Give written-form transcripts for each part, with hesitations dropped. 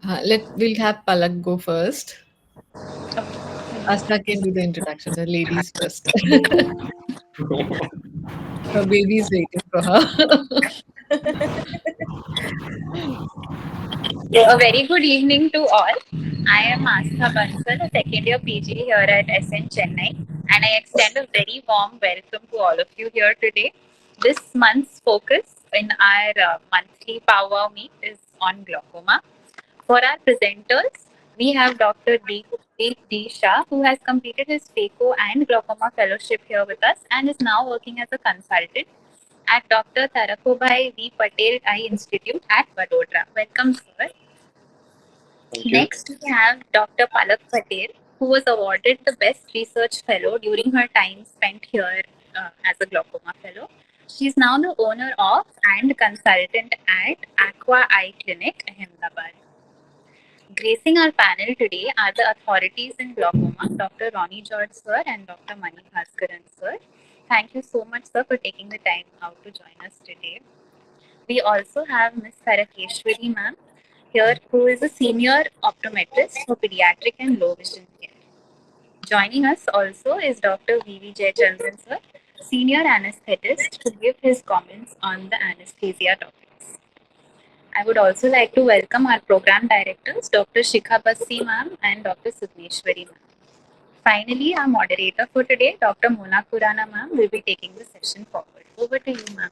We'll have Palak go first. Asta can do the introduction. The ladies first. Her baby's waiting for her. So, a very good evening to all. I am Astha Bansal, a second year PG here at SN Chennai, and I extend a very warm welcome to all of you here today. This month's focus in our monthly powwow meet is on glaucoma. For our presenters, we have Dr. D. Shah, who has completed his FACO and glaucoma fellowship here with us and is now working as a consultant at Dr. Tarakobhai V. Patel Eye Institute at Vadodara. Welcome, sir. Thank you. Next, we have Dr. Palak Patel, who was awarded the Best Research Fellow during her time spent here as a glaucoma fellow. She is now the owner of and consultant at Aqua Eye Clinic, Ahmedabad. Gracing our panel today are the authorities in glaucoma, Dr. Ronnie George sir and Dr. Mani Bhaskaran sir. Thank you so much, sir, for taking the time out to join us today. We also have Ms. Sarakeshwari ma'am here, who is a senior optometrist for pediatric and low vision care. Joining us also is Dr. V.V. Jayachandran sir, senior anesthetist, to give his comments on the anesthesia topics. I would also like to welcome our program directors, Dr. Shikha Bassi ma'am and Dr. Sudneshwari ma'am. Finally, our moderator for today, Dr. Mona Kurana ma'am, will be taking the session forward. Over to you, ma'am.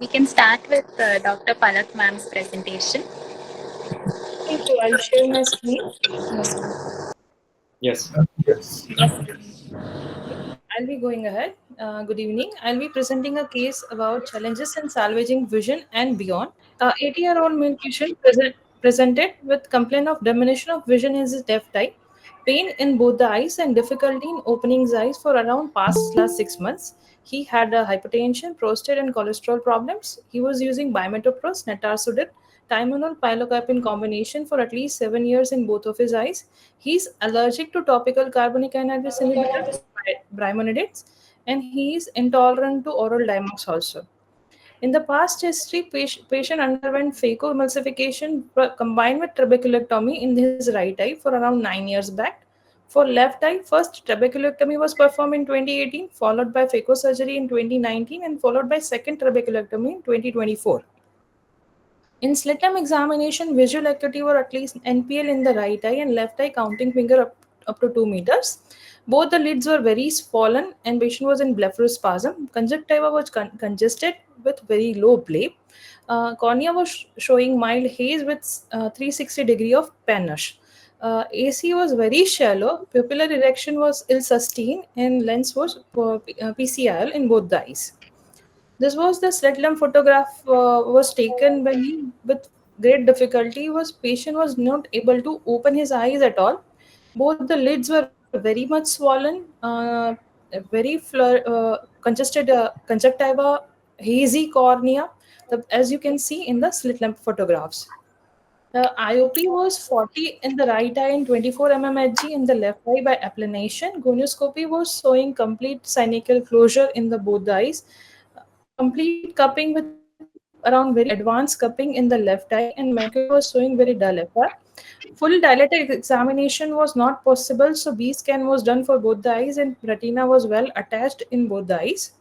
We can start with Dr. Palak ma'am's presentation. Thank you. I'll share my screen. Yes, ma'am. Yes. Yes. I'll be going ahead. Good evening. I'll be presenting a case about challenges in salvaging vision and beyond. 80-year-old male patient presented with complaint of diminution of vision in his left eye, pain in both the eyes, and difficulty in opening his eyes for around last 6 months. He had hypertension, prostate, and cholesterol problems. He was using bimetopros, netarsudil, Tylenol, pilocarpine combination for at least 7 years in both of his eyes. He's allergic to topical carbonic anhydrous inhibitor, brimonidines, and he is intolerant to oral Diamox also. In the past history, patient underwent phacoemulsification combined with trabeculectomy in his right eye for around 9 years back. For left eye, first trabeculectomy was performed in 2018, followed by phacosurgery in 2019, and followed by second trabeculectomy in 2024. In slit lamp examination, visual acuity were at least NPL in the right eye and left eye counting finger up to 2 meters. Both the lids were very swollen and patient was in blepharospasm. Conjunctiva was congested with very low bleb. Cornea was showing mild haze with 360 degree of panache. AC was very shallow, pupillar erection was ill sustained, and lens was PCIL in both the eyes. This was the slit lamp photograph was taken when he, with great difficulty, was patient was not able to open his eyes at all. Both the lids were very much swollen, congested conjunctiva, hazy cornea, as you can see in the slit lamp photographs. The IOP was 40 in the right eye and 24 mmHg in the left eye by applanation. Gonioscopy was showing complete cynical closure in the both the eyes, complete cupping with around very advanced cupping in the left eye, and macula was showing very dull FR. Full dilated examination was not possible, so B scan was done for both the eyes, and retina was well attached in both the eyes.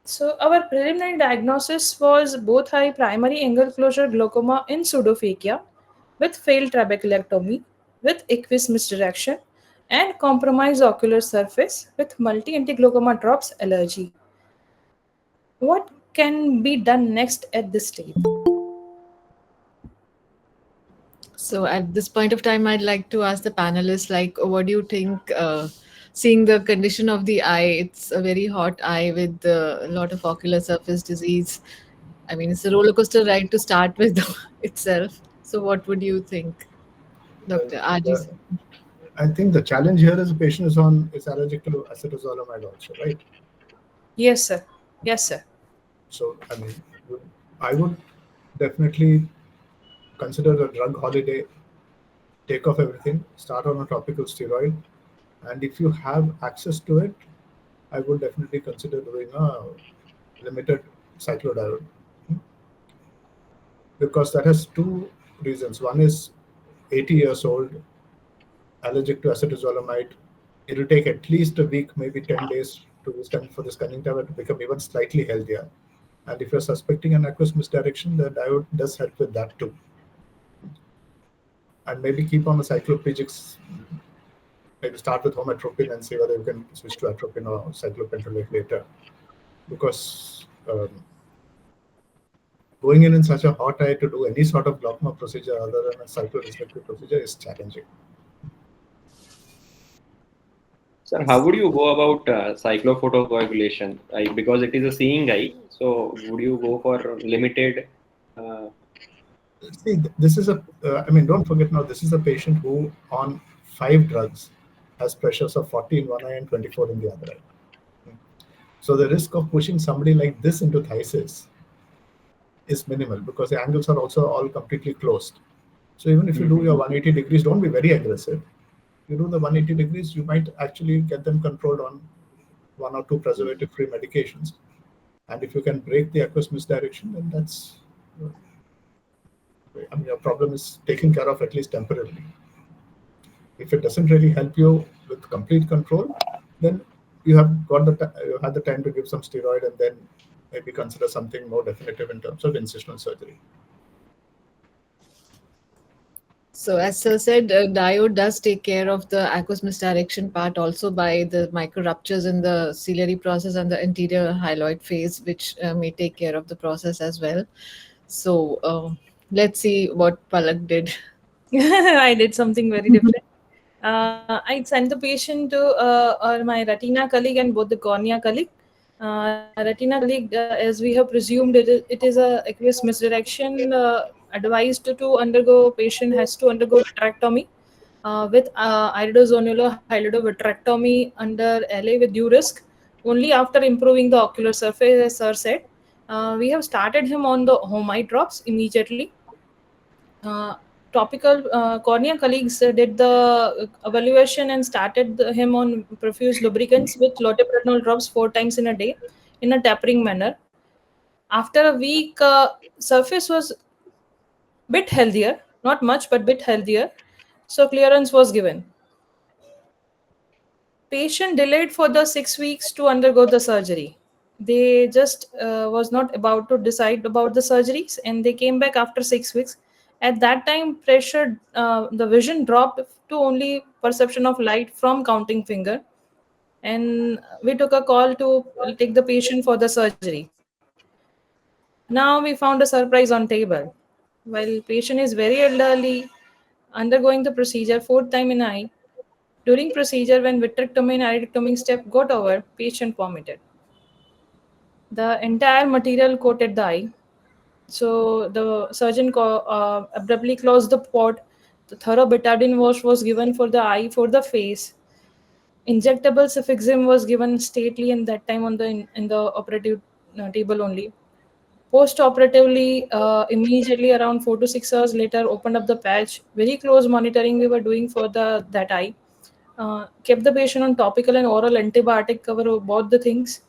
So our preliminary diagnosis was both high primary angle closure glaucoma in pseudophakia with failed trabeculectomy, with aqueous misdirection, and compromised ocular surface with multi-anti-glaucoma drops allergy. What can be done next at this stage? So at this point of time, I'd like to ask the panelists, like, what do you think? Seeing the condition of the eye, it's a very hot eye with a lot of ocular surface disease. I mean, it's a roller coaster ride to start with itself. So, what would you think, Well, Dr. RG? I think the challenge here is the patient is allergic to acetazolamide also, right? Yes, sir. Yes, sir. So, I mean, I would definitely consider a drug holiday, take off everything, start on a topical steroid, and if you have access to it, I would definitely consider doing a limited cyclodiode. because that has two reasons. One is 80 years old, allergic to acetazolamide. It will take at least a week, maybe 10 days to for this conjunctiva to become even slightly healthier. And if you're suspecting an aqueous misdirection, the diode does help with that too. And maybe keep on the cycloplegics, maybe start with hometropine and see whether you can switch to atropine or cyclopentalate later. Because going in such a hot eye to do any sort of glaucoma procedure other than a cyclorestrictive procedure is challenging. Sir, how would you go about cyclophotocoagulation? Because it is a seeing eye, so would you go for limited? See, this is I mean, don't forget now, this is a patient who on 5 drugs has pressures of 40 in one eye and 24 in the other eye. So the risk of pushing somebody like this into phthisis is minimal because the angles are also all completely closed. So even if you do your 180 degrees, don't be very aggressive. You do the 180 degrees, you might actually get them controlled on 1 or 2 preservative-free medications. And if you can break the aqueous misdirection, then that's, I mean, your problem is taken care of at least temporarily. If it doesn't really help you with complete control, then you have you had the time to give some steroid and then maybe consider something more definitive in terms of incisional surgery. So as Sir said, diode does take care of the aqueous misdirection part also by the micro ruptures in the ciliary process and the anterior hyaloid phase, which may take care of the process as well. So let's see what Palak did. I did something very different. I sent the patient to my retina colleague and both the cornea colleague. Retina colleague, as we have presumed, it is a aqueous misdirection. Advised to undergo, patient has to undergo vitrectomy with iridozonular hyalidovitrectomy under LA with due risk. Only after improving the ocular surface, as Sir said. We have started him on the home eye drops immediately. Topical cornea colleagues did the evaluation and started him on profuse lubricants with loteprednol drops 4 times in a day in a tapering manner. After a week, surface was bit healthier, not much, but bit healthier. So clearance was given. Patient delayed for the 6 weeks to undergo the surgery. They just was not about to decide about the surgeries, and they came back after 6 weeks. At that time, pressure, the vision dropped to only perception of light from counting finger, and we took a call to take the patient for the surgery. Now we found a surprise on table. While patient is very elderly, undergoing the procedure 4th time in eye, during procedure, when vitrectomy and iridectomy step got over, patient vomited. The entire material coated the eye. So the surgeon abruptly closed the port. The thorough betadine wash was given for the eye, for the face. Injectable cefixime was given stately in that time on in the operative table only. Post-operatively, immediately around 4 to 6 hours later, opened up the patch. Very close monitoring we were doing for that eye. Kept the patient on topical and oral antibiotic cover of both the things.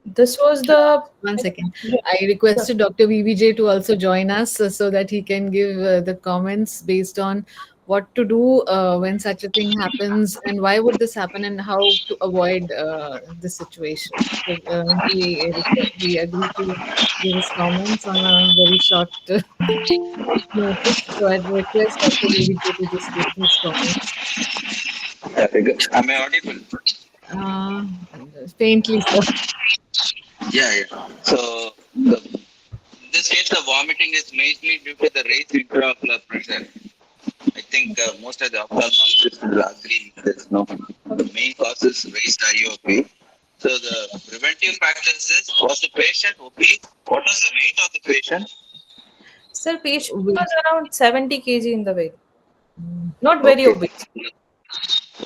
This was the One second. yeah, I sure. requested Dr. VVJ to also join us so that he can give the comments based on what to do when such a thing happens and why would this happen and how to avoid this situation. So he agreed to give his comments on a very short notice. So I'd request Dr. VVJ to just give his comments. Very good. Am I audible? Uh, Faintly, sir. Yeah. So, in this case, the vomiting is mainly due to the raised intraocular pressure. I think most of the ophthalmologists will agree with this. No, the main cause is raised IOP. So, the preventive factors is, was the patient obese? What was the weight of the patient? Sir, patient We- was around 70 kg in the weight. Not very Okay. obese.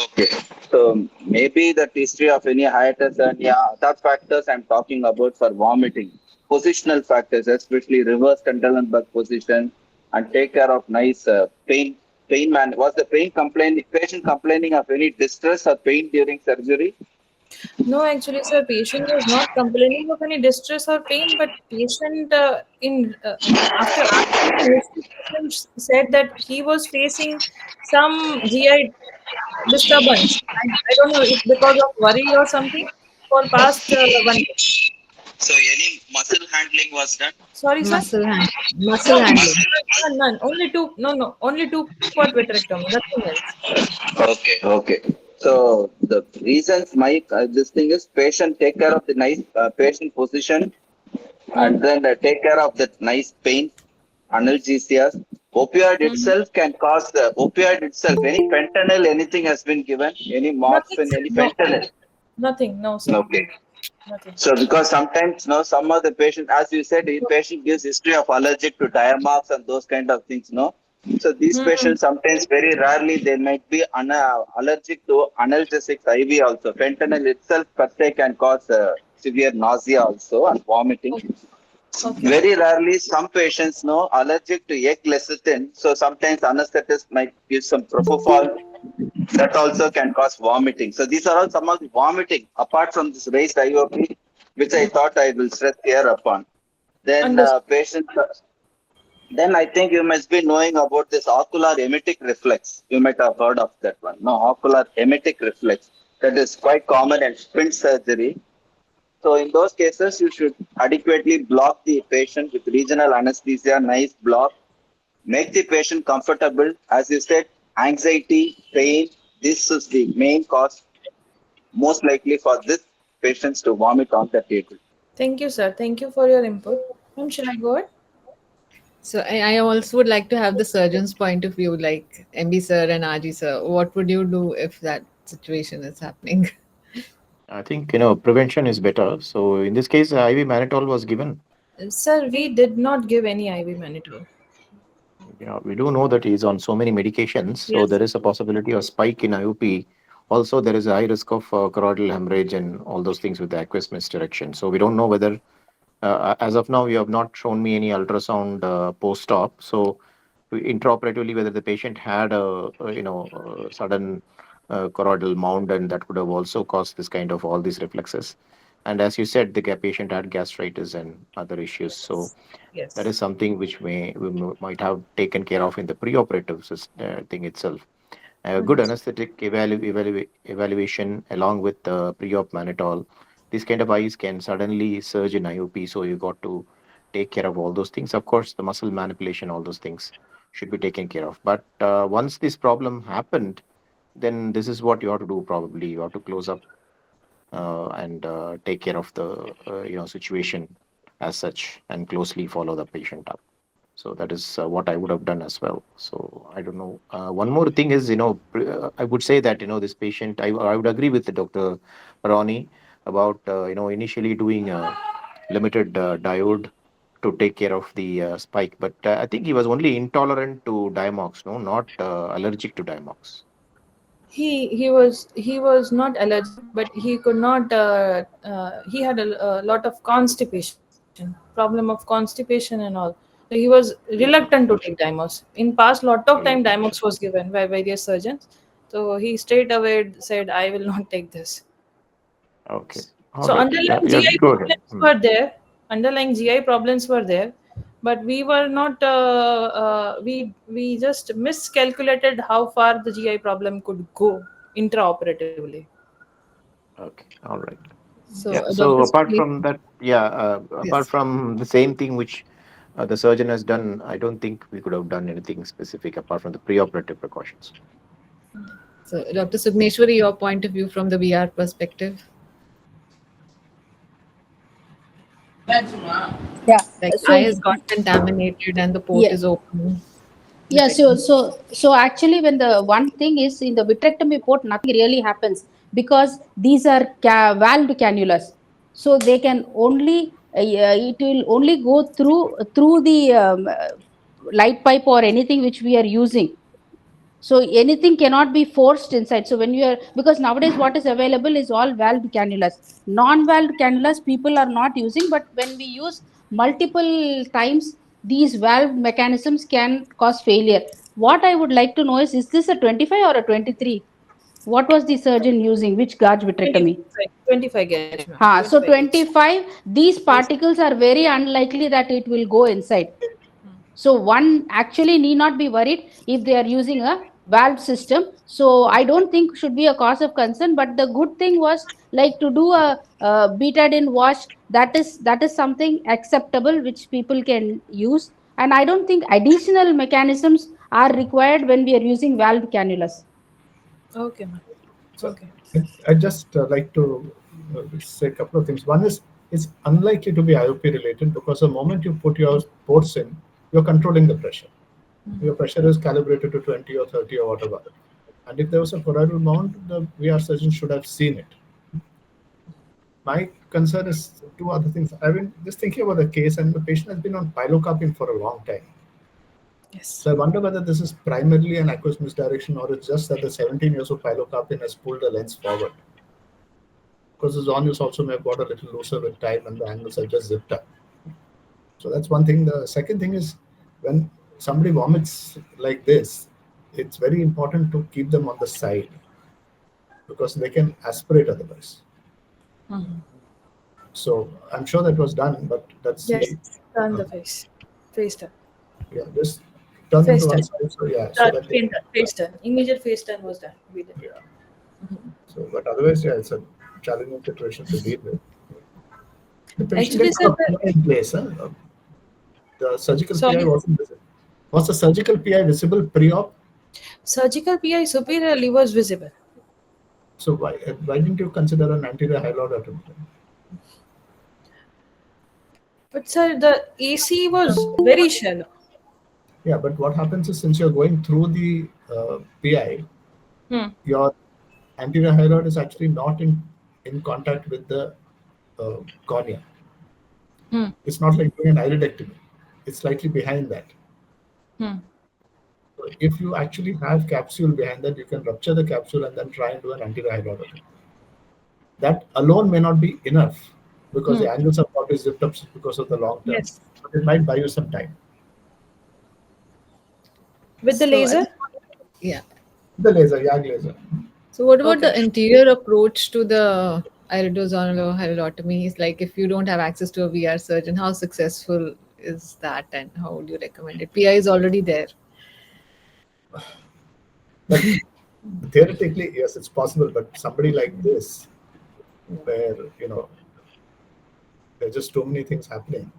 Okay. So maybe the history of any hiatus hernia, other factors I'm talking about for vomiting. Positional factors, especially reverse Trendelenburg position, and take care of nice pain man. Was the patient complaining of any distress or pain during surgery? No, actually, sir, patient was not complaining of any distress or pain, but patient in after asking the history, patient said that he was facing some GI disturbance, and I don't know if because of worry or something for past 1 year. So any muscle handling was done? Sorry, sir. Muscle hand, muscle No, handling. Muscle, none, none. Only two. No, no. Only 2 part vitrectomy. Nothing else. okay, okay. So the reasons my this thing is patient take care of the nice patient position Hmm. and then take care of that nice pain, analgesia. Opioid Hmm. itself can cause the opioid itself. Any fentanyl, anything has been given, any Nothing, morphine, sir. any No. fentanyl. Nothing. No, sir. Okay. Nothing. So because sometimes no, some of the patient, as you said, the patient gives history of allergic to diamox and those kind of things, no. So these Hmm. patients sometimes very rarely they might be allergic to analgesics IV also. Fentanyl itself per se can cause severe nausea also and vomiting. Okay. Okay. Very rarely, some patients know allergic to egg lecithin. So sometimes anesthetist might give some propofol. That also can cause vomiting. So these are all some of the vomiting apart from this raised IOP, which I thought I will stress here upon. Then Understood. patients. Then I think you must be knowing about this ocular emetic reflex. You might have heard of that one. No, ocular emetic reflex. That is quite common in squint surgery. So in those cases, you should adequately block the patient with regional anesthesia, nice block. Make the patient comfortable. As you said, anxiety, pain, this is the main cause, most likely for this patients to vomit on the table. Thank you, sir. Thank you for your input. Shall I go ahead? So I also would like to have the surgeon's point of view, like MB sir and RG sir. What would you do if that situation is happening? I think prevention is better. So in this case, IV mannitol was given. Sir, we did not give any IV monitor. We do know that he's on so many medications, so Yes. there is a possibility of spike in IOP. Also, there is a high risk of choroidal hemorrhage and all those things with the aqueous misdirection. So we don't know whether, as of now, you have not shown me any ultrasound post-op. So intraoperatively, whether the patient had a sudden choroidal mound, and that could have also caused this kind of all these reflexes. And as you said, the patient had gastritis and other issues. So that Yes. is something which might have taken care of in the preoperative thing itself. A good Understood. anesthetic evaluation along with pre-op mannitol. These kind of eyes can suddenly surge in IOP, so you got to take care of all those things. Of course, the muscle manipulation, all those things should be taken care of. But once this problem happened, then this is what you have to do. Probably you have to close up and take care of the situation as such, and closely follow the patient up. So that is what I would have done as well. So I don't know. One more thing is, I would say that this patient, I would agree with the Dr. Ronnie about initially doing a limited diode to take care of the spike, but I think he was only intolerant to Diamox, no, not allergic to Diamox. He was not allergic, but he could not. He had a lot of constipation, problem of constipation and all. So he was reluctant to take Dimos. In past, lot of time Dimox was given by various surgeons. So he straight away said, "I will not take this." Okay, all So right. Yeah, underlying yeah, GI go ahead. problems were there. Underlying GI problems were there, but we were not. We just miscalculated how far the GI problem could go intraoperatively. Okay, all right. So Yeah. So Dr. apart Sudhir, from that, yeah, apart yes. from the same thing which the surgeon has done, I don't think we could have done anything specific apart from the preoperative precautions. So Dr. Subneshwari, your point of view from the VR perspective, Yeah. like eye So has got contaminated and the port yeah, is open. The yeah. So technique. so actually, when the one thing is in the vitrectomy port, nothing really happens because these are valved cannulas. So they can only it will only go through the light pipe or anything which we are using. So anything cannot be forced inside. So when you are, because nowadays what is available is all valved cannulas. Non-valved cannulas people are not using, but when we use multiple times, these valve mechanisms can cause failure. What I would like to know is this a 25 or a 23? What was the surgeon using, which gauge vitrectomy? 25 gauge, ma'am. So 25 gauge. 25, these Yes. particles are very unlikely that it will go inside. So one actually need not be worried if they are using a valve system. So I don't think should be a cause of concern. But the good thing was like to do a betadine wash. That is something acceptable which people can use. And I don't think additional mechanisms are required when we are using valve cannulas. Okay, ma'am. So Okay. I just like to say a couple of things. One is it's unlikely to be IOP related because the moment you put your ports in, you're controlling the pressure. Your pressure is calibrated to 20 or 30 or whatever. And if there was a choroidal mount, the VR surgeon should have seen it. My concern is two other things. I've been just thinking about the case, and the patient has been on pilocarpine for a long time. Yes. So I wonder whether this is primarily an aqueous misdirection or it's just that the 17 years of pilocarpine has pulled the lens forward. Because the zonules also may have got a little looser with time and the angles have just zipped up. So that's one thing. The second thing is when somebody vomits like this, it's very important to keep them on the side because they can aspirate otherwise. So I'm sure that was done, but let's Yes. see. Turn the face. Face turn. Yeah, just turn them Face to one turn. side. So yeah, so that they can. Face turn. Immediate face turn was done. We did. Yeah. So, but otherwise, yeah, it's a challenging situation to deal with. The patient Actually, didn't sir, have a PI in place. Huh? The surgical PI sorry. wasn't visible. Was the surgical PI visible pre-op? Surgical PI superiorly was visible. So why didn't you consider an anterior hyaloid attempt? But sir, the AC was very shallow. Yeah, but what happens is since you're going through the PI, your anterior hyaloid is actually not in contact with the cornea. It's not like doing an iridectomy. It's slightly behind that. So if you actually have capsule behind that, you can rupture the capsule and then try and do an anterior hyaloid. That alone may not be enough because the angles are probably zipped up because of the long term. Yes. But it might buy you some time. With the So, laser? yeah. The laser, YAG laser. So, what about Okay. the interior approach to the iridozonular hyalotomy? Is like if you don't have access to a VR surgeon, how successful is that, and how would you recommend it? PI is already there. But theoretically, yes, it's possible. But somebody like this, where there are just too many things happening,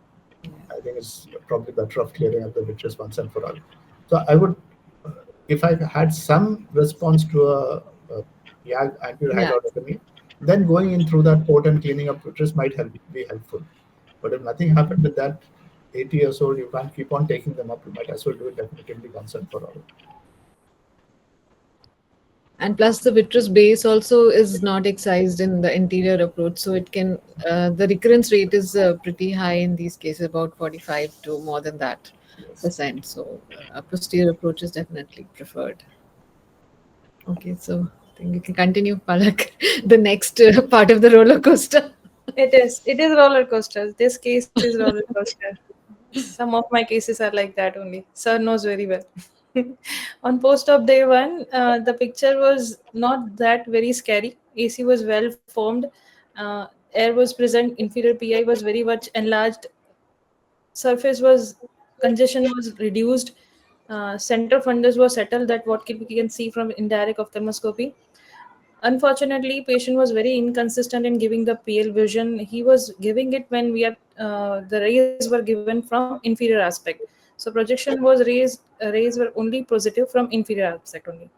I think it's probably better off clearing up the vitreous once and for all. So I would, if I had some response to a YAG anterior Yeah. hyalotomy, then going in through that port and cleaning up vitreous might be helpful. But if nothing happened with that, 80 years old, you can't keep on taking them up. You might as well do it definitively once and for all. And plus, the vitreous base also is not excised in the interior approach, so it can the recurrence rate is pretty high in these cases, about 45 to more than that percent. So, a posterior approach is definitely preferred. Okay, so I think you can continue, Palak. The next part of the roller coaster. It is. It is roller coaster. This case is roller coaster. Some of my cases are like that only. Sir knows very well. On post-op day one, the picture was not that very scary. AC was well formed. Air was present. Inferior PI was very much enlarged. Surface was congestion was reduced. Center fundus was settled. That what we can see from indirect ophthalmoscopy. Unfortunately, patient was very inconsistent in giving the PL vision. He was giving it when we are the rays were given from inferior aspect. So projection was rays were only positive from inferior aspect only.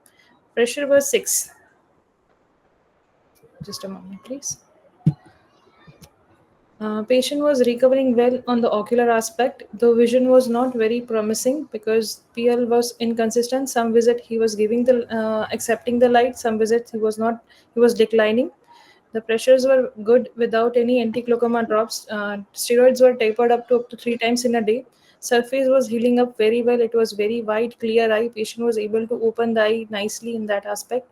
Pressure was 6. Just a moment, please. Patient was recovering well on the ocular aspect. The vision was not very promising because PL was inconsistent. Some visit he was giving the accepting the light. Some visit he was not. He was declining. The pressures were good without any anti-glaucoma drops. Steroids were tapered up to 3 times in a day. Surface was healing up very well. It was very wide, clear eye. Patient was able to open the eye nicely in that aspect.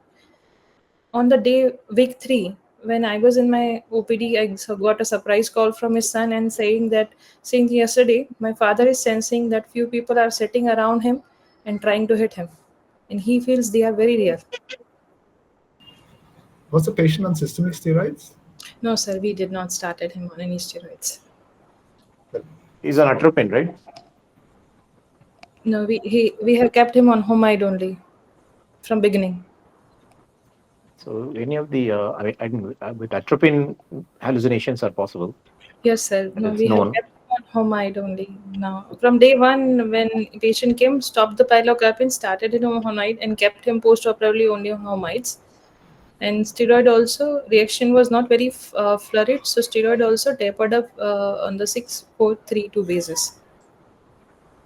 On the day week 3, when I was in my OPD, I got a surprise call from his son and saying yesterday my father is sensing that few people are sitting around him and trying to hit him, and he feels they are very real. Was the patient on systemic steroids? No, sir, we did not started him on any steroids. Well, He's on atropine, right? No, we have kept him on homide only from beginning. So any of the with atropine hallucinations are possible, Yes, sir. and No, it's we have known. kept him on homide only now. From day one, when patient came, stopped the pilocarpine, started him on homide, and kept him post-operatively only on homides. And steroid also reaction was not very flurried, so steroid also tapered up on the 6-4-3-2 basis.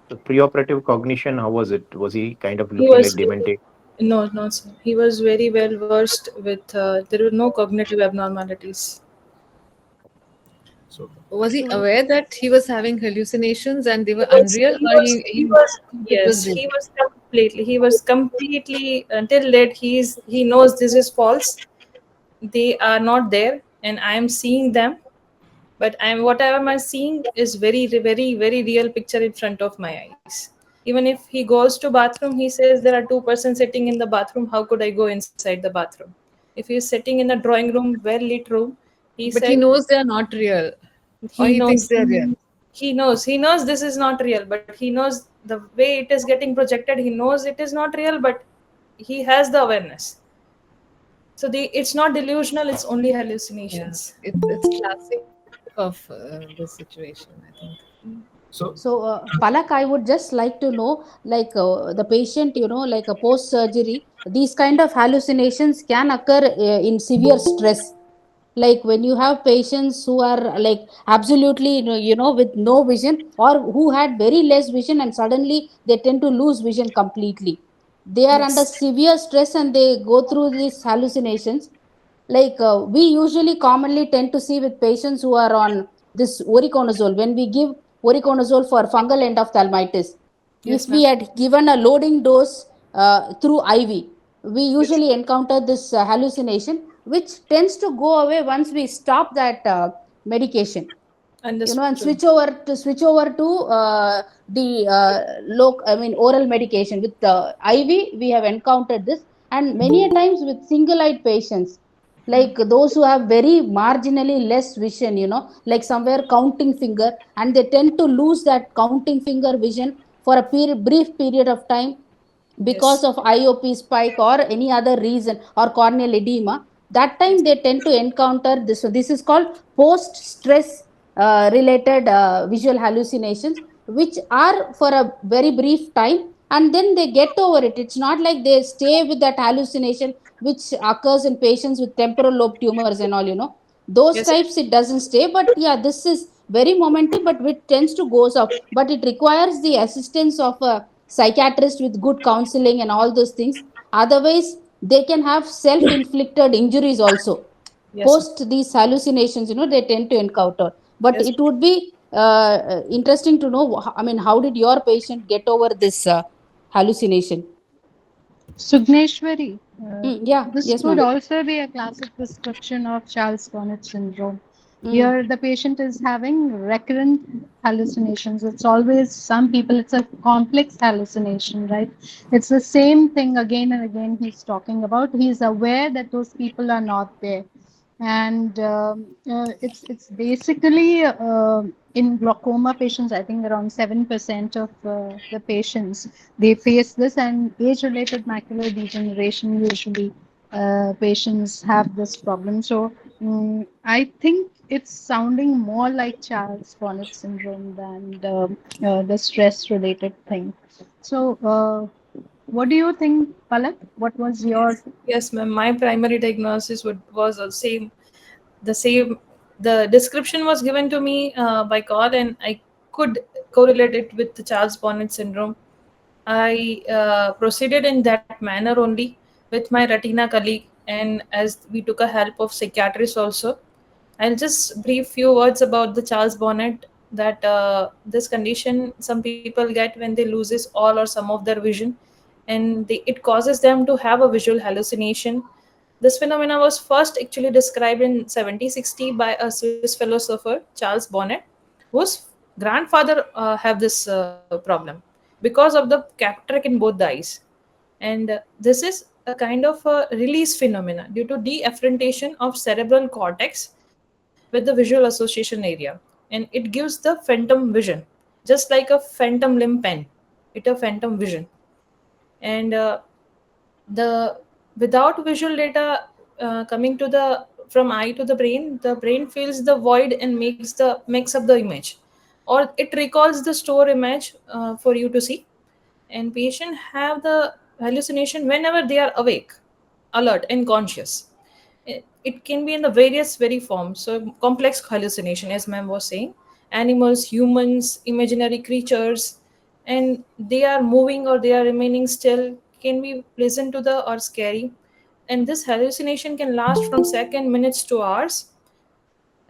The preoperative cognition, how was it? Was he kind of He looking like was demented? no, no, sir. He was very well versed with. There were no cognitive abnormalities. so Was he So aware that he was having hallucinations and they He were was, unreal, he or was, he he was, thought it was yes, real? he was completely until that he knows this is false. They are not there, and I am seeing them. But I'm whatever I'm seeing is very, very, very real picture in front of my eyes. Even if he goes to bathroom, he says there are two persons sitting in the bathroom. How could I go inside the bathroom? If he is sitting in a drawing room, well lit room, he But he said knows they are not real, or he he thinks knows they are real. he knows this is not real, but he knows the way it is getting projected. He knows it is not real, but he has the awareness. So it's not delusional, it's only Yeah, hallucinations. it's classic of this situation, I think. so So, Palak, I would just like to know, like the patient, like a post surgery, these kind of hallucinations can occur in severe stress. Like when you have patients who are like absolutely, with no vision, or who had very less vision and suddenly they tend to lose vision completely. They are under Yes. severe stress and they go through these hallucinations. Like we usually commonly tend to see with patients who are on this voriconazole. When we give voriconazole for fungal endophthalmitis, if Yes, we ma'am. had given a loading dose through IV, we Yes. usually encounter this hallucination, which tends to go away once we stop that medication, and Understood. switch over to the I mean oral medication. With IV we have encountered this, and many a times with single eyed patients, like those who have very marginally less vision, like somewhere counting finger, and they tend to lose that counting finger vision for a brief period of time because Yes. of IOP spike or any other reason, or corneal edema. That time Yes. they tend to encounter this. So this is called post stress related visual hallucinations, which are for a very brief time, and then they get over it. It's not like they stay with that hallucination, which occurs in patients with temporal lobe tumors and all. Those Yes. types it doesn't stay, but yeah, this is very momentary, but it tends to goes off. But it requires the assistance of a psychiatrist with good counseling and all those things. Otherwise, they can have self-inflicted injuries also. Yes, ma'am. Post these hallucinations, they tend to encounter. But Yes. it would be interesting to know. I mean, how did your patient get over this hallucination? Sugneshwari, Yeah, this yes, could ma'am. also be a classic description of Charles Bonnet syndrome. Mm, Here, the patient is having recurrent hallucinations. It's always some people, it's a complex hallucination, right? It's the same thing again and again he's talking about. He's aware that those people are not there. And it's basically in glaucoma patients, I think around 7% of the patients they face this, and age-related macular degeneration usually patients have this problem. So I think it's sounding more like Charles Bonnet syndrome than the stress-related thing. So, what do you think, Palak? What was your Yes. Yes, ma'am. My primary diagnosis was the same. The same. The description was given to me by call, and I could correlate it with the Charles Bonnet syndrome. I proceeded in that manner only with my retina colleague, and as we took a help of psychiatrist also. I'll just brief few words about the Charles Bonnet. That this condition some people get when they loses all or some of their vision, and it causes them to have a visual hallucination. This phenomena was first actually described in 1760 by a Swiss philosopher Charles Bonnet, whose grandfather have this problem because of the cataract in both the eyes. And this is a kind of a release phenomena due to deafferentation of cerebral cortex with the visual association area, and it gives the phantom vision, just like a phantom limb pen. It a phantom vision, and the without visual data coming to the from eye to the brain fills the void and makes up the image, or it recalls the store image for you to see. And patient have the hallucination whenever they are awake, alert and conscious. It can be in the various very forms, so complex hallucination, as ma'am was saying, animals, humans, imaginary creatures, and they are moving or they are remaining still, can be pleasant to the or scary. And this hallucination can last from second, minutes to hours.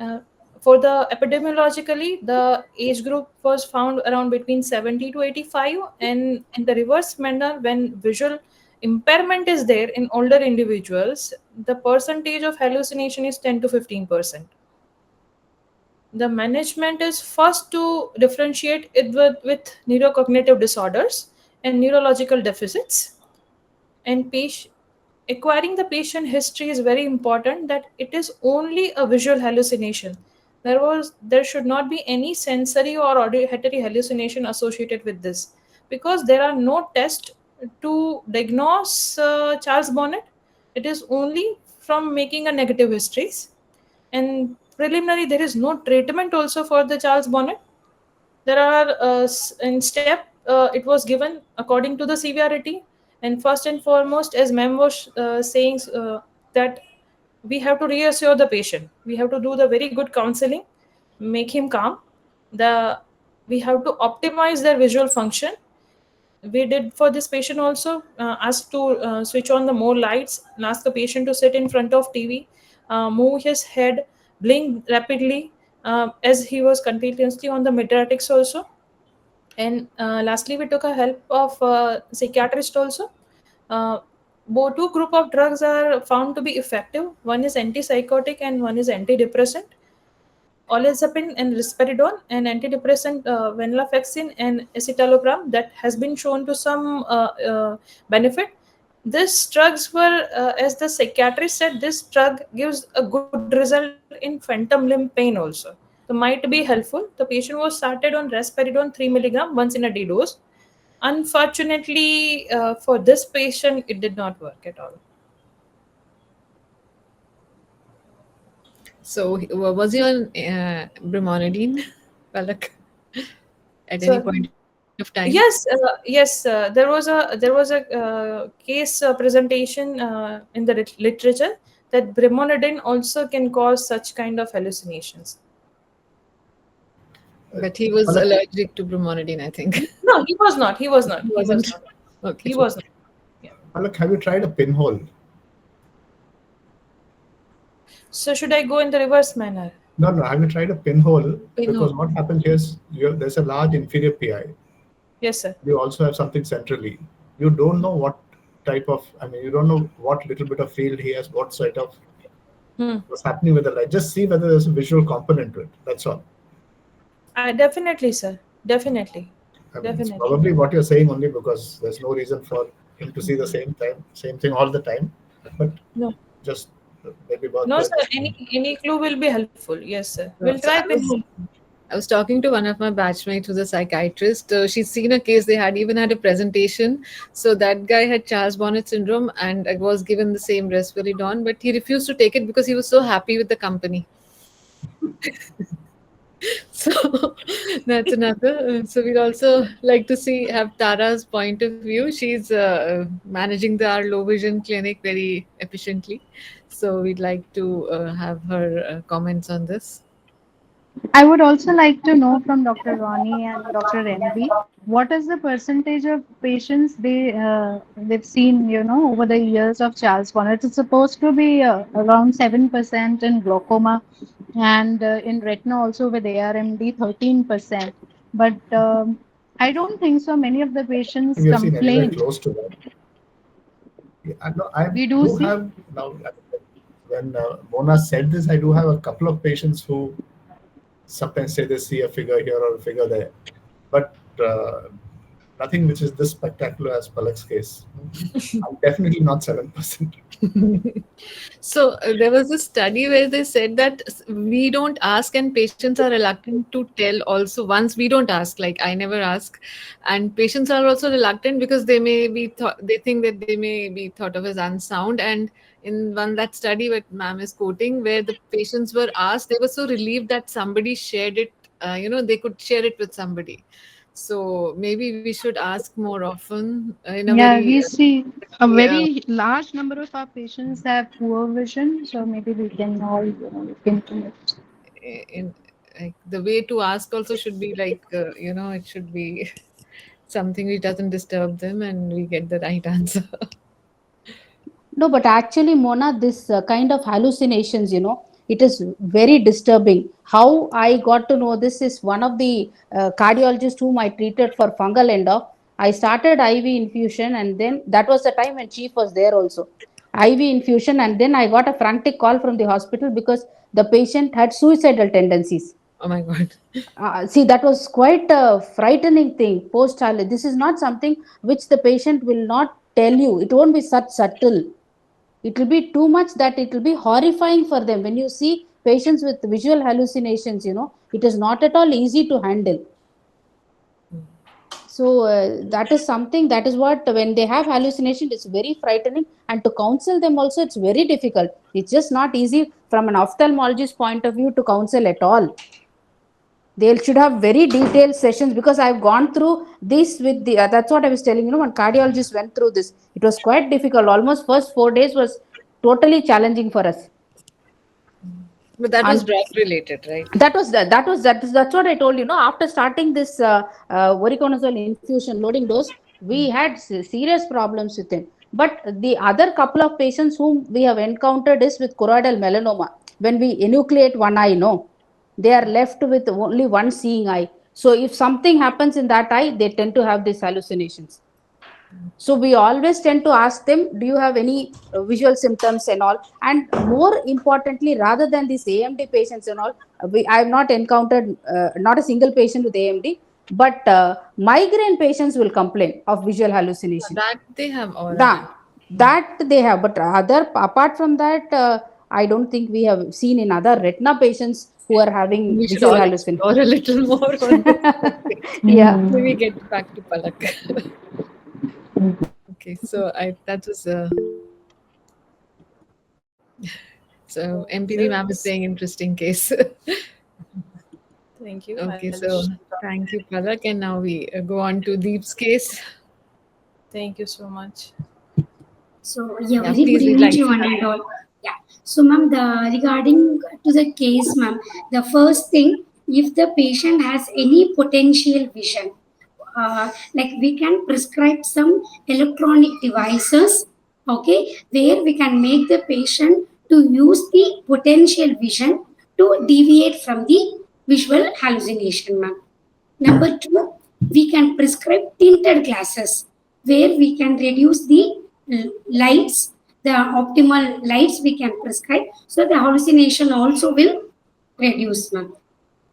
uh, for the epidemiologically, the age group was found around between 70 to 85, and in the reverse manner, when visual impairment is there in older individuals, the percentage of hallucination is 10 to 15%. The management is first to differentiate it with neurocognitive disorders and neurological deficits. And acquiring the patient history is very important, that it is only a visual hallucination. There should not be any sensory or auditory hallucination associated with this, because there are no tests to diagnose Charles Bonnet. It is only from making a negative histories, and preliminary there is no treatment also for the Charles Bonnet. There are in step it was given according to the severity. And first and foremost, as ma'am was saying, that we have to reassure the patient, we have to do the very good counseling, make him calm. The We have to optimize their visual function. We did for this patient also, ask to switch on the more lights and ask the patient to sit in front of TV, move his head, blink rapidly, as he was continuously on the Medratics also. And lastly, we took a help of psychiatrist also. uh, Both two group of drugs are found to be effective. One is antipsychotic and one is antidepressant. Olanzapine and risperidone, and antidepressant venlafaxine and escitalopram, that has been shown to some benefit. These drugs were, as the psychiatrist said, this drug gives a good result in phantom limb pain also. So might be helpful. The patient was started on risperidone 3 milligram once in a day dose. Unfortunately, for this patient, it did not work at all. So, was he on brimonidine, Palak, at any So point of time? yes, there was a case presentation in the literature that brimonidine also can cause such kind of hallucinations. But he was Palak, allergic to brimonidine, I think. No, he was not. He was not. He He was wasn't. not. Okay. He was not. Yeah. Palak, have you tried a pinhole? So should I go in the reverse manner? No, no. Have you tried a pinhole? Pinhole. Because what happens here is there's a large inferior PI. Yes, sir. You also have something centrally. You don't know what type of, I mean, you don't know what little bit of field he has, what sort of what's happening with the light. Just see whether there's a visual component to it. That's all. Definitely, sir. Definitely. I mean, it's Definitely. probably what you're saying only because there's no reason for him to see the same thing all the time. But No. just maybe about No, the, sir. Any clue will be helpful. Yes, sir. We'll So try I was talking to one of my batchmates who's a psychiatrist. She's seen a case, they had even had a presentation. So that guy had Charles Bonnet syndrome and was given the same risperidone, but he refused to take it because he was so happy with the company. So that's another. So we'd also like to have Tara's point of view. She's managing our low vision clinic very efficiently. So we'd like to have her comments on this. I would also like to know from Dr. Ronnie and Dr. NB, what is the percentage of patients they've seen, over the years of Charles Bonnet? It's supposed to be around 7% in glaucoma, and in retina also with ARMD 13%. But I don't think so. Many of the patients we have seen anywhere complain. close to that. Yeah, I We do do see. have now. When Mona said this, I do have a couple of patients who sometimes say they see a figure here or a figure there, but nothing which is this spectacular as Palak's case. I'm definitely not 7%. So there was a study where they said that we don't ask and patients are reluctant to tell also. Once we don't ask, like I never ask, and patients are also reluctant because they may be they think that they may be thought of as unsound. And in one that study what ma'am is quoting, where the patients were asked, they were so relieved that somebody shared it. They could share it with somebody. So maybe we should ask more often in a Yeah, very we see a yeah, very large number of our patients have poor vision, so maybe we can all look into it. in like the way to ask also should be like it should be something which doesn't disturb them and we get the right answer. No, but actually, Mona, this kind of hallucinations, it is very disturbing. How I got to know this is one of the cardiologists whom I treated for fungal endo. I started IV infusion, and then that was the time when Chief was there also. IV infusion, and then I got a frantic call from the hospital because the patient had suicidal tendencies. Oh my god. See, that was quite a frightening thing post child. This is not something which the patient will not tell you. It won't be such subtle. It will be too much that it will be horrifying for them. When you see patients with visual hallucinations, it is not at all easy to handle. So that is something, that is what, when they have hallucination, it's very frightening, and to counsel them also it's very difficult. It's just not easy from an ophthalmologist point of view to counsel at all. They should have very detailed sessions, because I've gone through this with the that's what I was telling, when cardiologist went through this, it was quite difficult. Almost first 4 days was totally challenging for us. But that was And drug related, right? that's what I told you. After starting this voriconazole infusion loading dose, we had serious problems with him. But the other couple of patients whom we have encountered is with choroidal melanoma. When we enucleate one eye, they are left with only one seeing eye. So if something happens in that eye, they tend to have these hallucinations. So we always tend to ask them, do you have any visual symptoms and all? And more importantly, rather than these AMD patients and all, I have not encountered not a single patient with AMD, but migraine patients will complain of visual hallucination. That they have all That had. that they have, but other apart from that, I don't think we have seen in other retina patients who are having We should visual all hallucination. explore a little more on this subject. Yeah. Maybe get back to Palak. Okay, so I that was so MPD ma'am is Yes. saying interesting case. Thank you. Okay, I'll so thank you, Palak, and now we go on to Deep's case. Thank you so much. So yeah, Yeah, very good please, we'd evening like to to you one start. and all. Yeah. So ma'am, regarding to the case, ma'am, the first thing, if the patient has any potential vision, like we can prescribe some electronic devices, okay, where we can make the patient to use the potential vision to deviate from the visual hallucination, ma'am. Number two, we can prescribe tinted glasses where we can reduce the lights, the optimal lights we can prescribe, so the hallucination also will reduce, ma'am.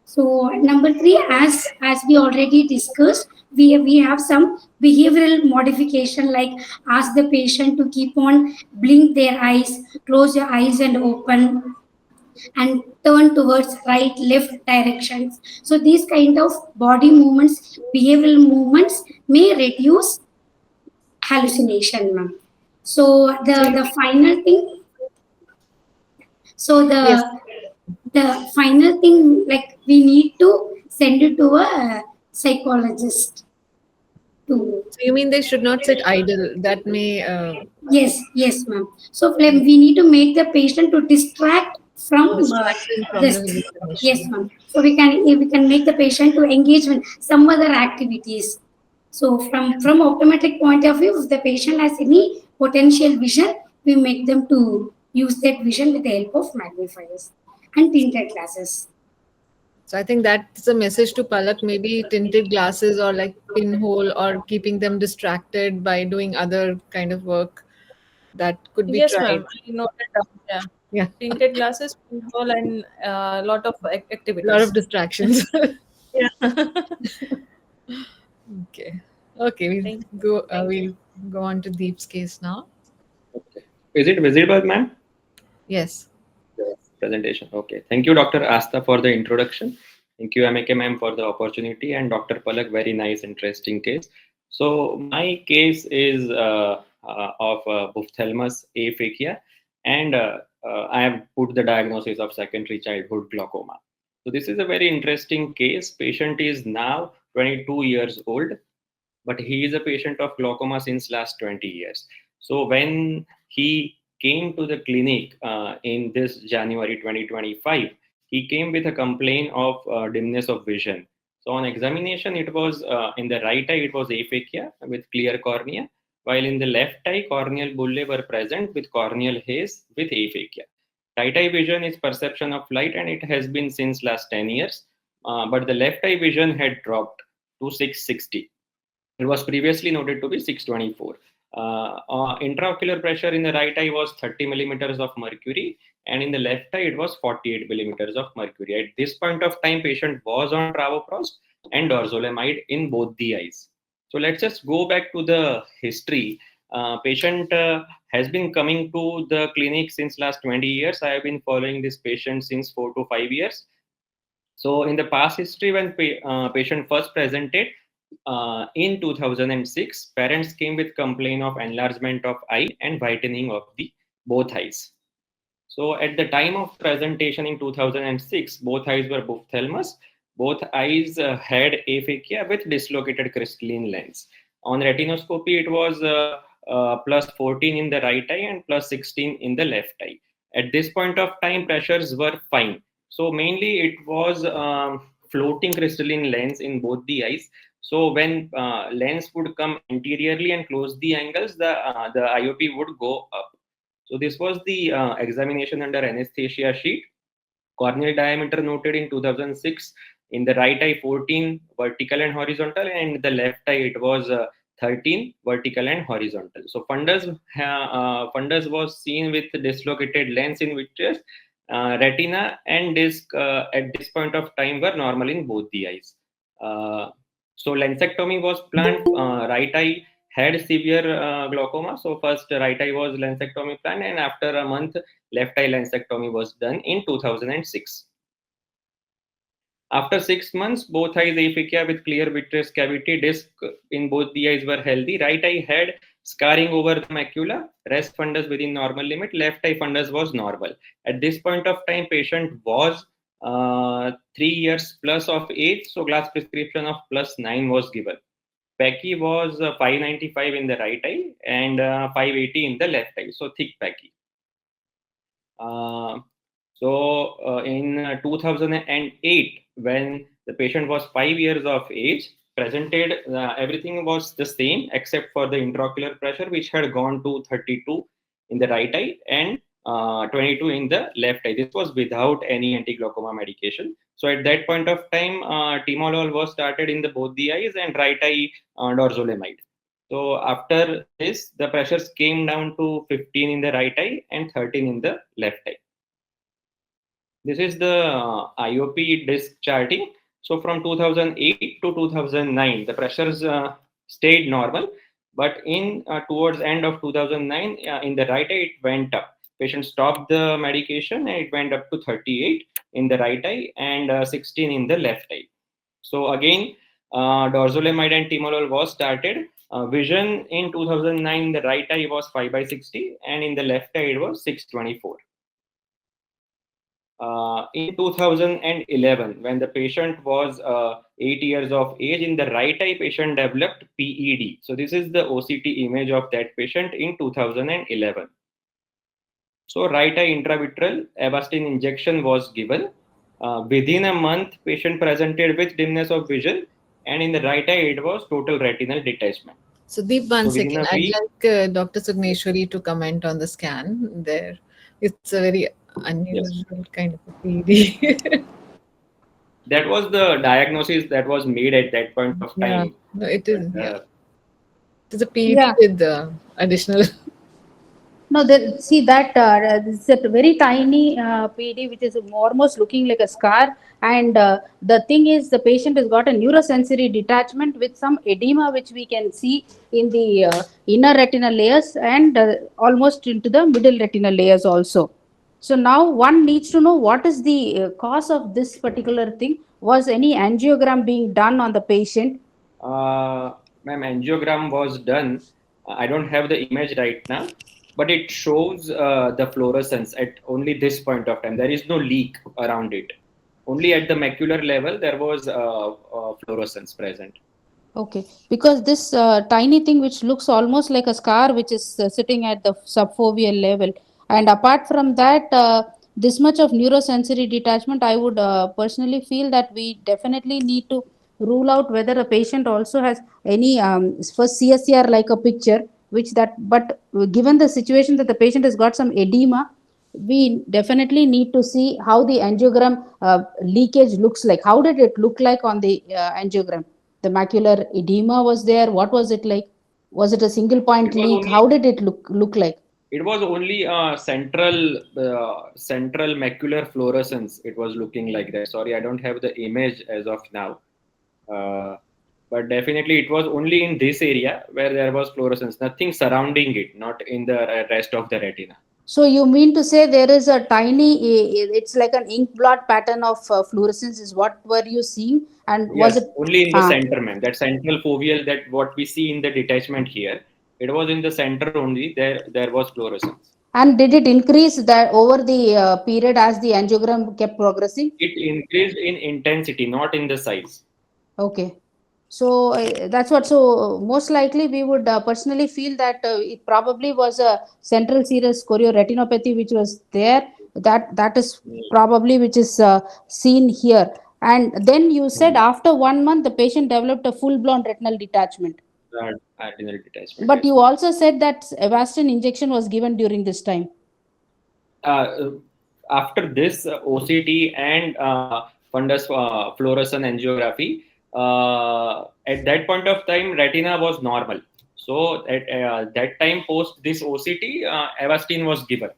So number three, as we already discussed, we have some behavioral modification, like ask the patient to keep on blink their eyes, close your eyes and open, and turn towards right left directions. So these kind of body movements, behavioral movements may reduce hallucination, ma'am. So So the final thing, so yes, the final thing, like we need to send it to a psychologist to. so you mean they should not sit idle? That may Yes, yes, ma'am. So like, we need to make the patient to distract from distract them from the this. Yes, hallucination. ma'am. So we can make the patient to engage in some other activities. So from optometric point of view, if the patient has any potential vision, we make them to use that vision with the help of magnifiers and tinted glasses. So I think that's a message to Palak, maybe tinted glasses or like pinhole or keeping them distracted by doing other kind of work that could be Yes, tried. ma'am. I noted down. Yeah. Yeah, Tinted glasses, pinhole, and a lot of a lot of activities. distractions. Yeah. Okay. Okay, Thank you. Thank you. we'll go on to Deep's case now. Okay. Is it visible, ma'am? Yes. Presentation. Okay. Thank you, Dr. Asta, for the introduction. Thank you, MK ma'am, for the opportunity, and Dr. Palak, very nice, interesting case. So my case is of ophthalmos aphakia, and I have put the diagnosis of secondary childhood glaucoma. So this is a very interesting case. Patient is now 22 years old, but he is a patient of glaucoma since last 20 years. So when he came to the clinic in this January 2025, he came with a complaint of dimness of vision. So on examination, it was in the right eye, it was aphakia with clear cornea, while in the left eye, corneal bullae were present with corneal haze with aphakia. Right eye vision is perception of light, and it has been since last 10 years. But the left eye vision had dropped to 660. It was previously noted to be 624. Intraocular pressure in the right eye was 30 millimeters of mercury, and in the left eye it was 48 millimeters of mercury. At this point of time, patient was on travoprost and dorzolamide in both the eyes. So let's just go back to the history. Patient has been coming to the clinic since last 20 years. I have been following this patient since 4 to 5 years. So in the past history, when patient first presented in 2006, parents came with complaint of enlargement of eye and whitening of the both eyes. So at the time of presentation in 2006, both eyes were ophthalmos. Both eyes had aphakia with dislocated crystalline lens. On retinoscopy, it was plus 14 in the right eye and plus 16 in the left eye. At this point of time, pressures were fine. So mainly it was floating crystalline lens in both the eyes. So when lens would come anteriorly and close the angles, the IOP would go up. So this was the examination under anesthesia sheet. Corneal diameter noted in 2006. In the right eye, 14 vertical and horizontal, and in the left eye, it was 13 vertical and horizontal. So fundus was seen with dislocated lens in vitreous. Retina and disc at this point of time were normal in both the eyes. So lensectomy was planned. Right eye had severe glaucoma. So first right eye was lensectomy planned, and after a month, left eye lensectomy was done in 2006. After 6 months, both eyes aphakia with clear vitreous cavity, disc in both the eyes were healthy. Right eye had scarring over the macula, rest fundus within normal limit, left eye fundus was normal. At this point of time, patient was 3 years plus of age, so glass prescription of +9 was given. Pachy was 595 in the right eye and 580 in the left eye, so thick Pachy. In 2008, when the patient was 5 years of age, presented everything was the same except for the intraocular pressure, which had gone to 32 in the right eye and 22 in the left eye. This was without any anti-glaucoma medication. So at that point of time, timolol was started in the both the eyes and right eye dorzolamide. So after this, the pressures came down to 15 in the right eye and 13 in the left eye. This is the IOP disc charting. So from 2008 to 2009, the pressures stayed normal, but in towards end of 2009, in the right eye, it went up. Patient stopped the medication and it went up to 38 in the right eye and 16 in the left eye. So again, dorzolamide and timolol was started. Vision in 2009, the right eye was 5/60 and in the left eye, it was 624. In 2011, when the patient was 8 years of age, in the right eye, patient developed PED. So this is the OCT image of that patient in 2011. So right eye intravitreal Avastin injection was given. Within a month, patient presented with dimness of vision, and in the right eye, it was total retinal detachment. So Deep, one So within second. a I'd week, like Dr. Sugneshwari to comment on the scan there. It's a very yes, unusual kind of a PD. that was the diagnosis that was made at that point of Yeah, time. no, it But is. Yeah, it is a PED Yeah. with additional. No, see that it's a very tiny PD, which is almost looking like a scar. And the thing is, the patient has got a neurosensory detachment with some edema, which we can see in the inner retinal layers and almost into the middle retinal layers also. So now one needs to know what is the cause of this particular thing. Was any angiogram being done on the patient? Ma'am, angiogram was done. I don't have the image right now, but it shows the fluorescence at only this point of time. There is no leak around it. Only at the macular level there was fluorescence present. Okay, because this tiny thing which looks almost like a scar, which is sitting at the subfoveal level, and apart from that, this much of neurosensory detachment, I would personally feel that we definitely need to rule out whether a patient also has any first CSCR like a picture, which that, but given the situation that the patient has got some edema, we definitely need to see how the angiogram leakage looks like. How did it look like on the angiogram? The macular edema was there. What was it like? Was it a single It point was leak? only How did it look like? it was only central macular fluorescence. It was looking like that. Sorry, I don't have the image as of now. Uh, but definitely it was only in this area where there was fluorescence, nothing surrounding it, not in the rest of the retina. So you mean to say there is a tiny, it's like an ink blot pattern of fluorescence is what were you seeing? And was Yes, it, only in the uh, center, ma'am. That central foveal, that what we see in the detachment here, it was in the center only. There was fluorescence. and did it increase that over the period as the angiogram kept progressing? It increased in intensity, not in the size. Okay. So that's what. So most likely we would personally feel that it probably was a central serous chorioretinopathy which was there. That is probably which is seen here. And then you said Hmm. after 1 month the patient developed a full blown retinal detachment. Retinal detachment, But yes, you ma'am. also said that Avastin injection was given during this time. Uh, After this OCT and fundus fluorescence angiography, at that point of time, retina was normal. So at that time, post this OCT, Avastin was given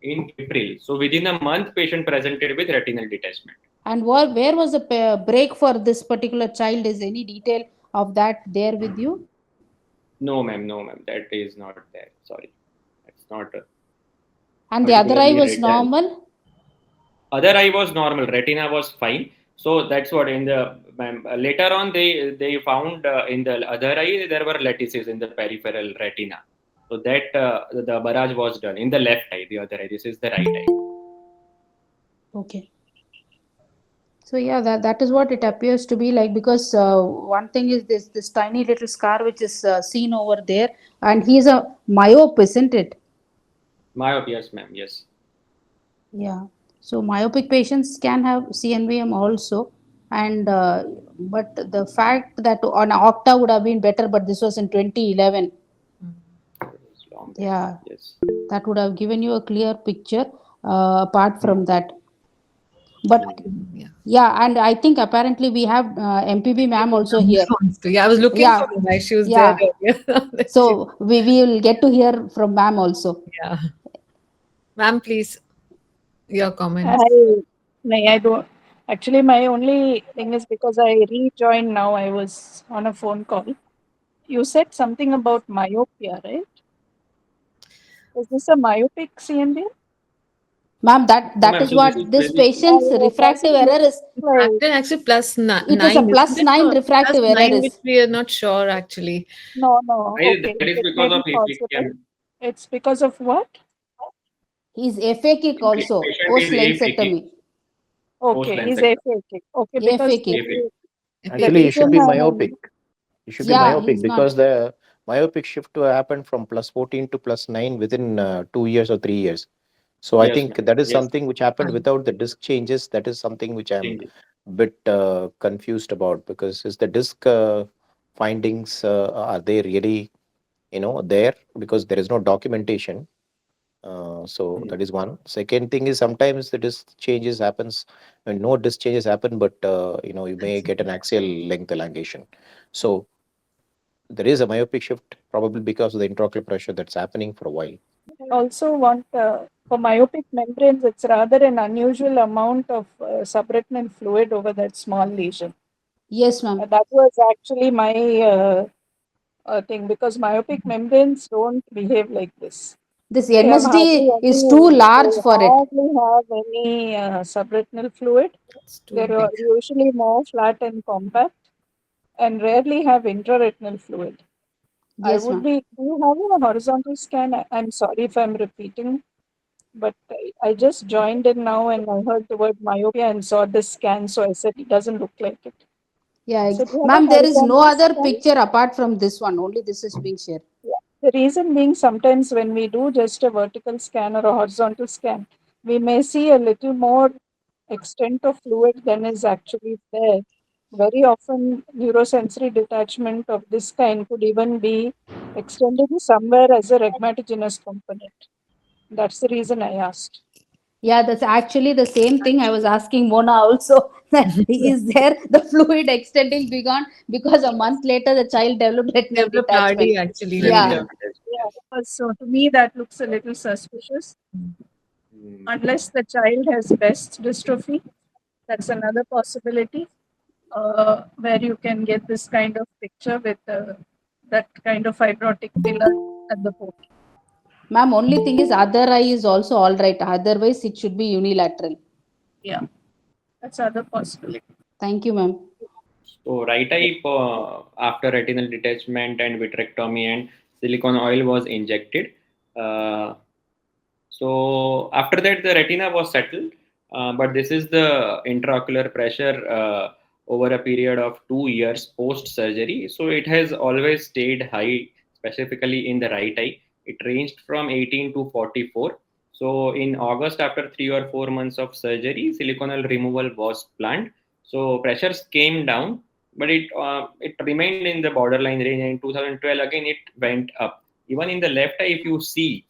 in April. So within a month, patient presented with retinal detachment. And where was the break for this particular child? Is any detail of that there with you? No, ma'am, that is not there. Sorry, it's not And the other eye particularly was written. normal. Other eye was normal, retina was fine. So that's what in the later on they found in the other eye there were lattices in the peripheral retina. So that the barrage was done in the left eye, the other eye. This is the right eye. Okay. So yeah, that is what it appears to be like, because one thing is this tiny little scar which is seen over there, and he's a myope, isn't it? Myopia, yes, ma'am, yes. Yeah. So myopic patients can have CNVM also, and but the fact that on Octa would have been better, but this was in 2011. It's long back, Yeah, yes. that would have given you a clear picture. Apart from that, but Yeah. yeah, and I think apparently we have MPB ma'am also here. Yeah, I was looking Yeah, for her. Like she was there yeah. earlier. So we will get to hear from ma'am also. Yeah. Ma'am, please, your I, comments. no, I don't. Actually, my only thing is because I rejoined now, I was on a phone call. You said something about myopia, right? Is this a myopic CNV? Ma'am, that No, that ma'am. is So this what is this very patient's Does it refractive look error is. like, Actually, plus It is a nine, isn't plus it? 9 Or plus refractive error nine, which is. we are not sure actually. no, no, okay, that is it because may of be possible. It's because of what? He's aphakic also, patient post is aphakic lensectomy. post Okay, he's lancectomy. aphakic. Okay, because Aphakic. Aphakic. the Actually, you Aphakic. should vision be and myopic. You should be Yeah, myopic he's not. because the myopic shift to happen from plus 14 to plus 9 within 2 years or 3 years. So I Yes, think ma'am. that is Yes. something which happened without the disk changes. That is something which I'm Changes. a bit confused about, because is the disk findings are they really there, because there is no documentation. So Hmm. that is one. Second thing is sometimes the disk changes happens and no disk changes happen, but you may get an axial length elongation. So there is a myopic shift probably because of the intraocular pressure that's happening for a while. Also want for myopic membranes, it's rather an unusual amount of subretinal fluid over that small lesion. Yes, ma'am. That was actually my thing, because myopic membranes don't behave like this. This They have hardly NSD is too any. large They for it. hardly have any subretinal fluid. It's too They're big. usually more flat and compact, and rarely have intraretinal fluid. I Yes, would ma'am. be. Do you have a horizontal scan? I'm sorry if I'm repeating, but I just joined in now and I heard the word myopia and saw the scan, so I said it doesn't look like it. Yeah, So do you have a ma'am, there is no horizontal other scan? picture apart from this one. Only this is being shared. Yeah. The reason being, sometimes when we do just a vertical scan or a horizontal scan, we may see a little more extent of fluid than is actually there. Very often, neurosensory detachment of this kind could even be extended somewhere as a rhegmatogenous component. That's the reason I asked. Yeah, that's actually the same thing I was asking Mona also. That is there the fluid extending beyond, because a month later the child developed retinal Developed RD detachment. actually Yeah. later. Retinal detachment, Yeah, yes. so to me, that looks a little suspicious. Hmm. Unless the child has Best's dystrophy, that's another possibility, where you can get this kind of picture with that kind of fibrotic pillar at the port. Ma'am, only thing is other eye is also all right. Otherwise, it should be unilateral. Yeah, that's other possibility. Thank you, ma'am. So right eye after retinal detachment and vitrectomy and silicone oil was injected. Uh, so after that the retina was settled, but this is the intraocular pressure over a period of 2 years post surgery. So it has always stayed high, specifically in the right eye. It ranged from 18 to 44. So in August, after 3 or 4 months of surgery, siliconal removal was planned. So pressures came down, but it remained in the borderline range. And in 2012, again it went up. Even in the left eye, if you see,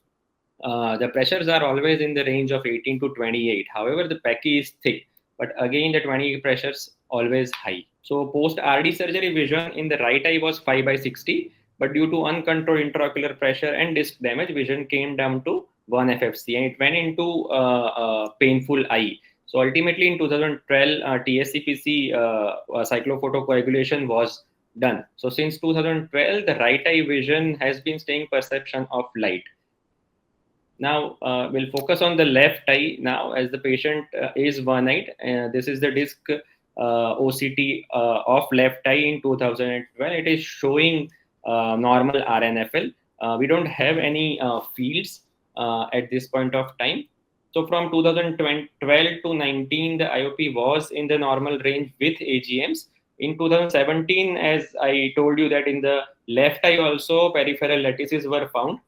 the pressures are always in the range of 18 to 28. However, the Paki is thick, but again the 20 pressures always high. So post RD surgery vision in the right eye was 5 by 60, but due to uncontrolled intraocular pressure and disc damage, vision came down to 1 FFC and it went into painful eye. So ultimately in 2012, TSCPC cyclophotocoagulation was done. So since 2012, the right eye vision has been staying perception of light. Now we'll focus on the left eye now, as the patient is one-eyed. This is the disc OCT of left eye in 2012. It is showing normal RNFL. We don't have any fields at this point of time. So from 2012 to 19, the IOP was in the normal range with AGMs. In 2017, as I told you that in the left eye also peripheral lattices were found,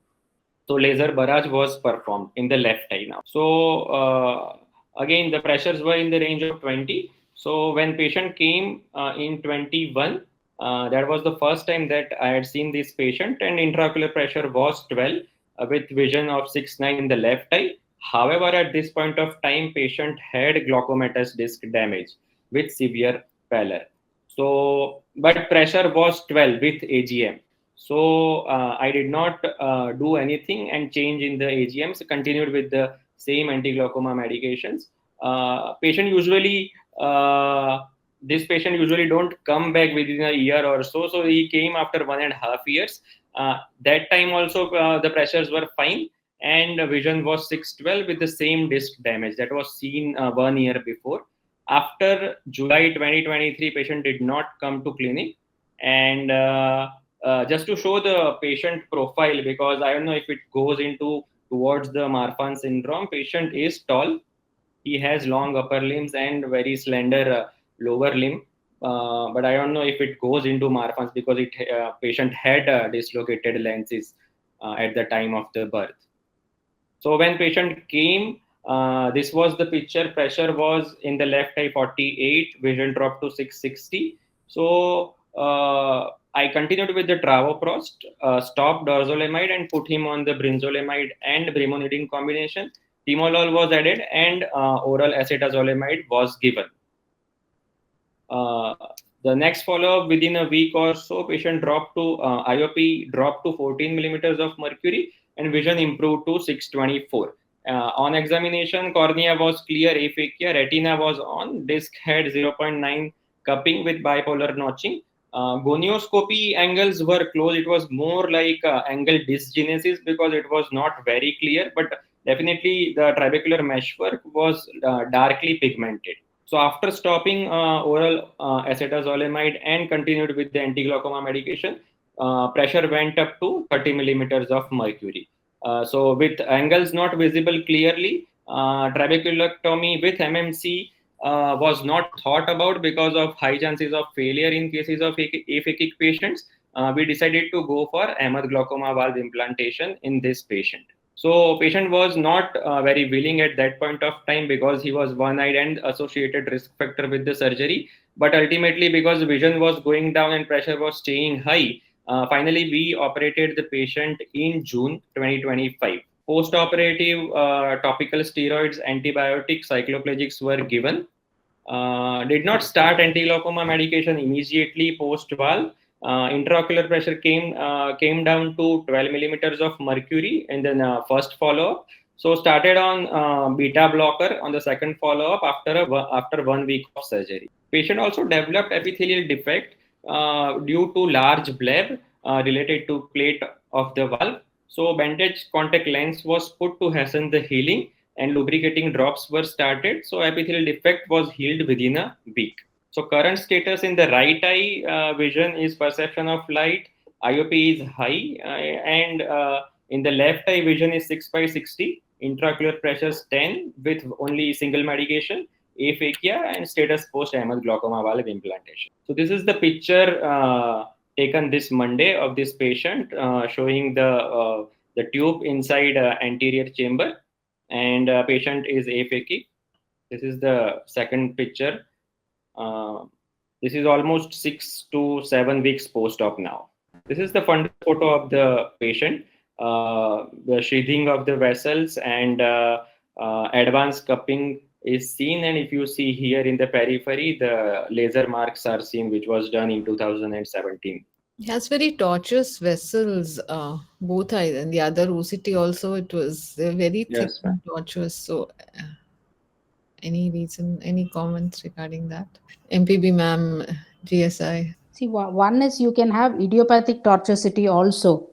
so laser barrage was performed in the left eye now. So again, the pressures were in the range of 20. So when patient came in 21, that was the first time that I had seen this patient, and intraocular pressure was 12 with vision of 6/9 in the left eye. However, at this point of time, patient had glaucomatous disc damage with severe pallor. So, but pressure was 12 with AGM. So I did not do anything and change in the AGMs. Continued with the same anti-glaucoma medications. Patient usually this patient usually don't come back within a year or so. So he came after 1.5 years. That time also the pressures were fine and vision was 6/12 with the same disc damage that was seen 1 year before. After July 2023, patient did not come to clinic, and just to show the patient profile, because I don't know if it goes into towards the Marfan syndrome. Patient is tall, he has long upper limbs and very slender lower limb, but I don't know if it goes into Marfan's, because it patient had dislocated lenses at the time of the birth. So when patient came, this was the picture. Pressure was in the left eye 48, vision dropped to 660. So I continued with the travoprost, stopped dorzolamide and put him on the brinzolamide and brimonidine combination. Timolol was added and oral acetazolamide was given. Uh, the next follow-up, within a week or so, patient dropped to IOP dropped to 14 millimeters of mercury, and vision improved to 624. On examination, cornea was clear aphakia, retina was on, disc had 0.9 cupping with bipolar notching. Gonioscopy angles were close. It was more like angle dysgenesis because it was not very clear, but definitely the trabecular meshwork was darkly pigmented. So after stopping oral acetazolamide and continued with the anti-glaucoma medication, pressure went up to 30 millimeters of mercury. So with angles not visible clearly, trabeculectomy with MMC was not thought about because of high chances of failure in cases of aphakic patients. We decided to go for Ahmed glaucoma valve implantation in this patient. So patient was not very willing at that point of time because he was one-eyed and associated risk factor with the surgery. But ultimately, because vision was going down and pressure was staying high, finally we operated the patient in June 2025. Post-operative topical steroids, antibiotics, cycloplegics were given. Did not start anti-glaucoma medication immediately post-valve. Intraocular pressure came down to 12 millimeters of mercury in the first follow-up. So started on beta blocker on the second follow-up after 1 week of surgery. Patient also developed epithelial defect due to large bleb related to plate of the valve. So bandage contact lens was put to hasten the healing and lubricating drops were started. So epithelial defect was healed within a week. So current status in the right eye vision is perception of light, IOP is high, and in the left eye vision is 6 by 60, intraocular pressures 10 with only single medication, aphakia, and status post Ahmed glaucoma valve implantation. So this is the picture taken this Monday of this patient showing the tube inside anterior chamber, and patient is aphakic. This is the second picture. This is almost 6 to 7 weeks post-op now. This is the fundus photo of the patient, the sheathing of the vessels and advanced cupping is seen. And if you see here in the periphery, the laser marks are seen, which was done in 2017. It has very tortuous vessels, both eyes, and the other OCT also. It was very thick Yes, and tortuous. So, any reason, any comments regarding that? MPB ma'am, GSI. See, one is you can have idiopathic tortuosity also.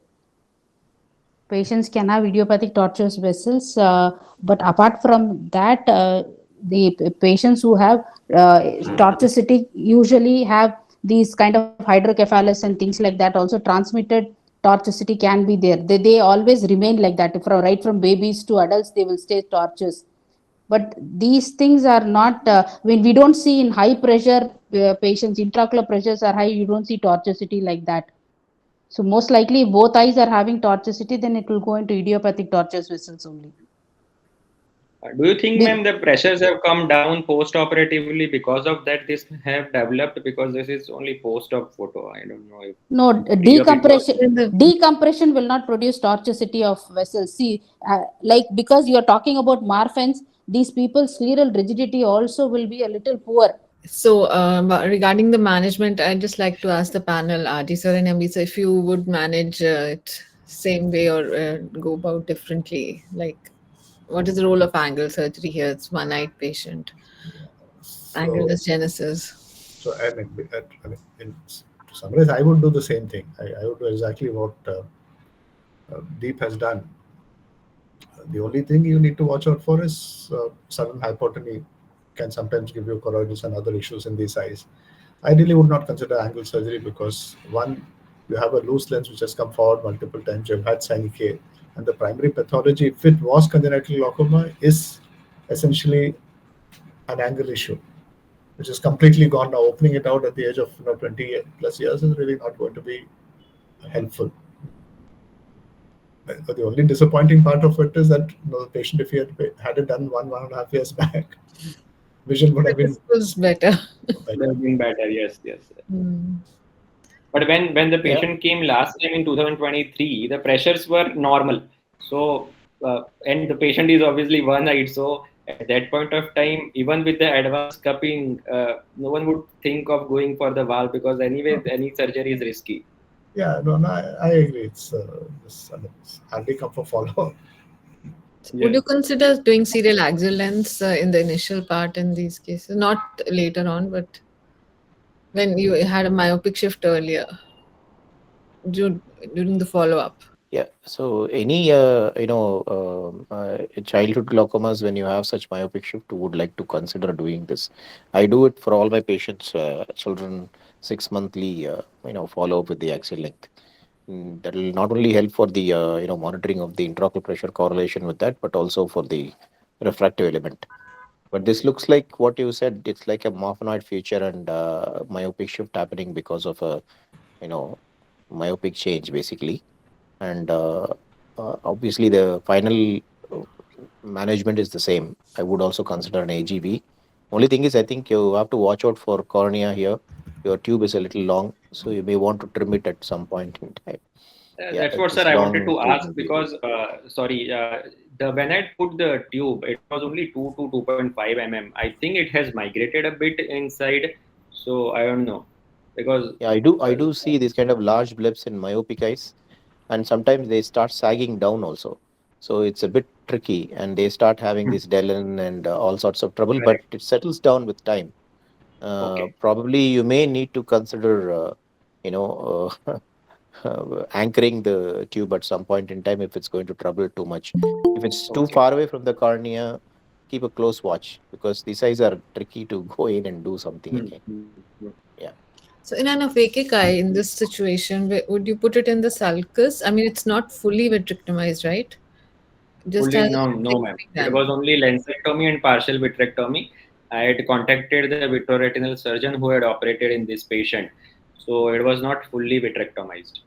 Patients can have idiopathic tortuous vessels, but apart from that, the patients who have tortuosity usually have these kind of hydrocephalus and things like that. Also, transmitted tortuosity can be there. They always remain like that. From right from babies to adults, they will stay tortuous. But these things are not when we don't see in high pressure patients, intraocular pressures are high, you don't see tortuosity like that. So most likely if both eyes are having tortuosity, then it will go into idiopathic tortuous vessels only. Do you think, ma'am, the pressures have come down post-operatively because of that? This have developed because this is only post-op photo. I don't know if no The- decompression will not produce tortuosity of vessels. See, like because you are talking about Marfan's, these people's scleral rigidity also will be a little poor. So, regarding the management, I'd just like to ask the panel, RG sir and MB sir, if you would manage it same way or go about differently. Like, what is the role of angle surgery here? It's one-eyed patient. Angle So, dysgenesis. so to summarize, I would do the same thing. I would do exactly what Deep has done. The only thing you need to watch out for is sudden hypotony can sometimes give you choroiditis and other issues in these eyes. I really would not consider angle surgery because one, you have a loose lens which has come forward multiple times, you've had Sankara, and the primary pathology, if it was congenital glaucoma, is essentially an angle issue, which is completely gone now. Opening it out at the age of 20 plus years is really not going to be helpful. The only disappointing part of it is that the patient, if he had it done 1.5 years back, vision would have been This was better. would have been better. Yes, yes. Mm. But when the patient came last time in 2023, the pressures were normal. So and the patient is obviously one-eyed. So at that point of time, even with the advanced cupping, no one would think of going for the valve because anyway any surgery is risky. Yeah, no, no, I agree. It's hardly come for follow. Would Yeah. you consider doing serial axial lengths in the initial part in these cases? Not later on, but when you had a myopic shift earlier during the follow up. Yeah. So any childhood glaucomas, when you have such myopic shift, would like to consider doing this. I do it for all my patients, children, 6 monthly follow up with the axial length. That will not only help for the monitoring of the intraocular pressure correlation with that, but also for the refractive element. But this looks like what you said. It's like a morphinoid feature and myopic shift happening because of a you know myopic change basically. And obviously the final uh, management is the same. I would also consider an AGV. Only thing is, I think you have to watch out for cornea here. Your tube is a little long, so you may want to trim it at some point in time. Yeah, That's what, sir, this I wanted long to tube ask may be because, sorry, the when I put the tube, it was only 2 to 2.5 mm. I think it has migrated a bit inside, so I don't know because yeah, I do uh, see these kind of large blips in myopic eyes, and sometimes they start sagging down also. So it's a bit tricky, and they start having this Dellen and all sorts of trouble, but correct. it settles down with time. Okay, Probably you may need to consider, you know, anchoring the tube at some point in time if it's going to trouble too much. If it's too okay. far away from the cornea, keep a close watch because these eyes are tricky to go in and do something again. Yeah. So in an aphakic eye, in this situation, would you put it in the sulcus? I mean, it's not fully vitrectomized, right? Just Fully, has no, a no, ma'am. being It done. was only lensectomy and partial vitrectomy. I had contacted the vitreoretinal surgeon who had operated in this patient, so it was not fully vitrectomized.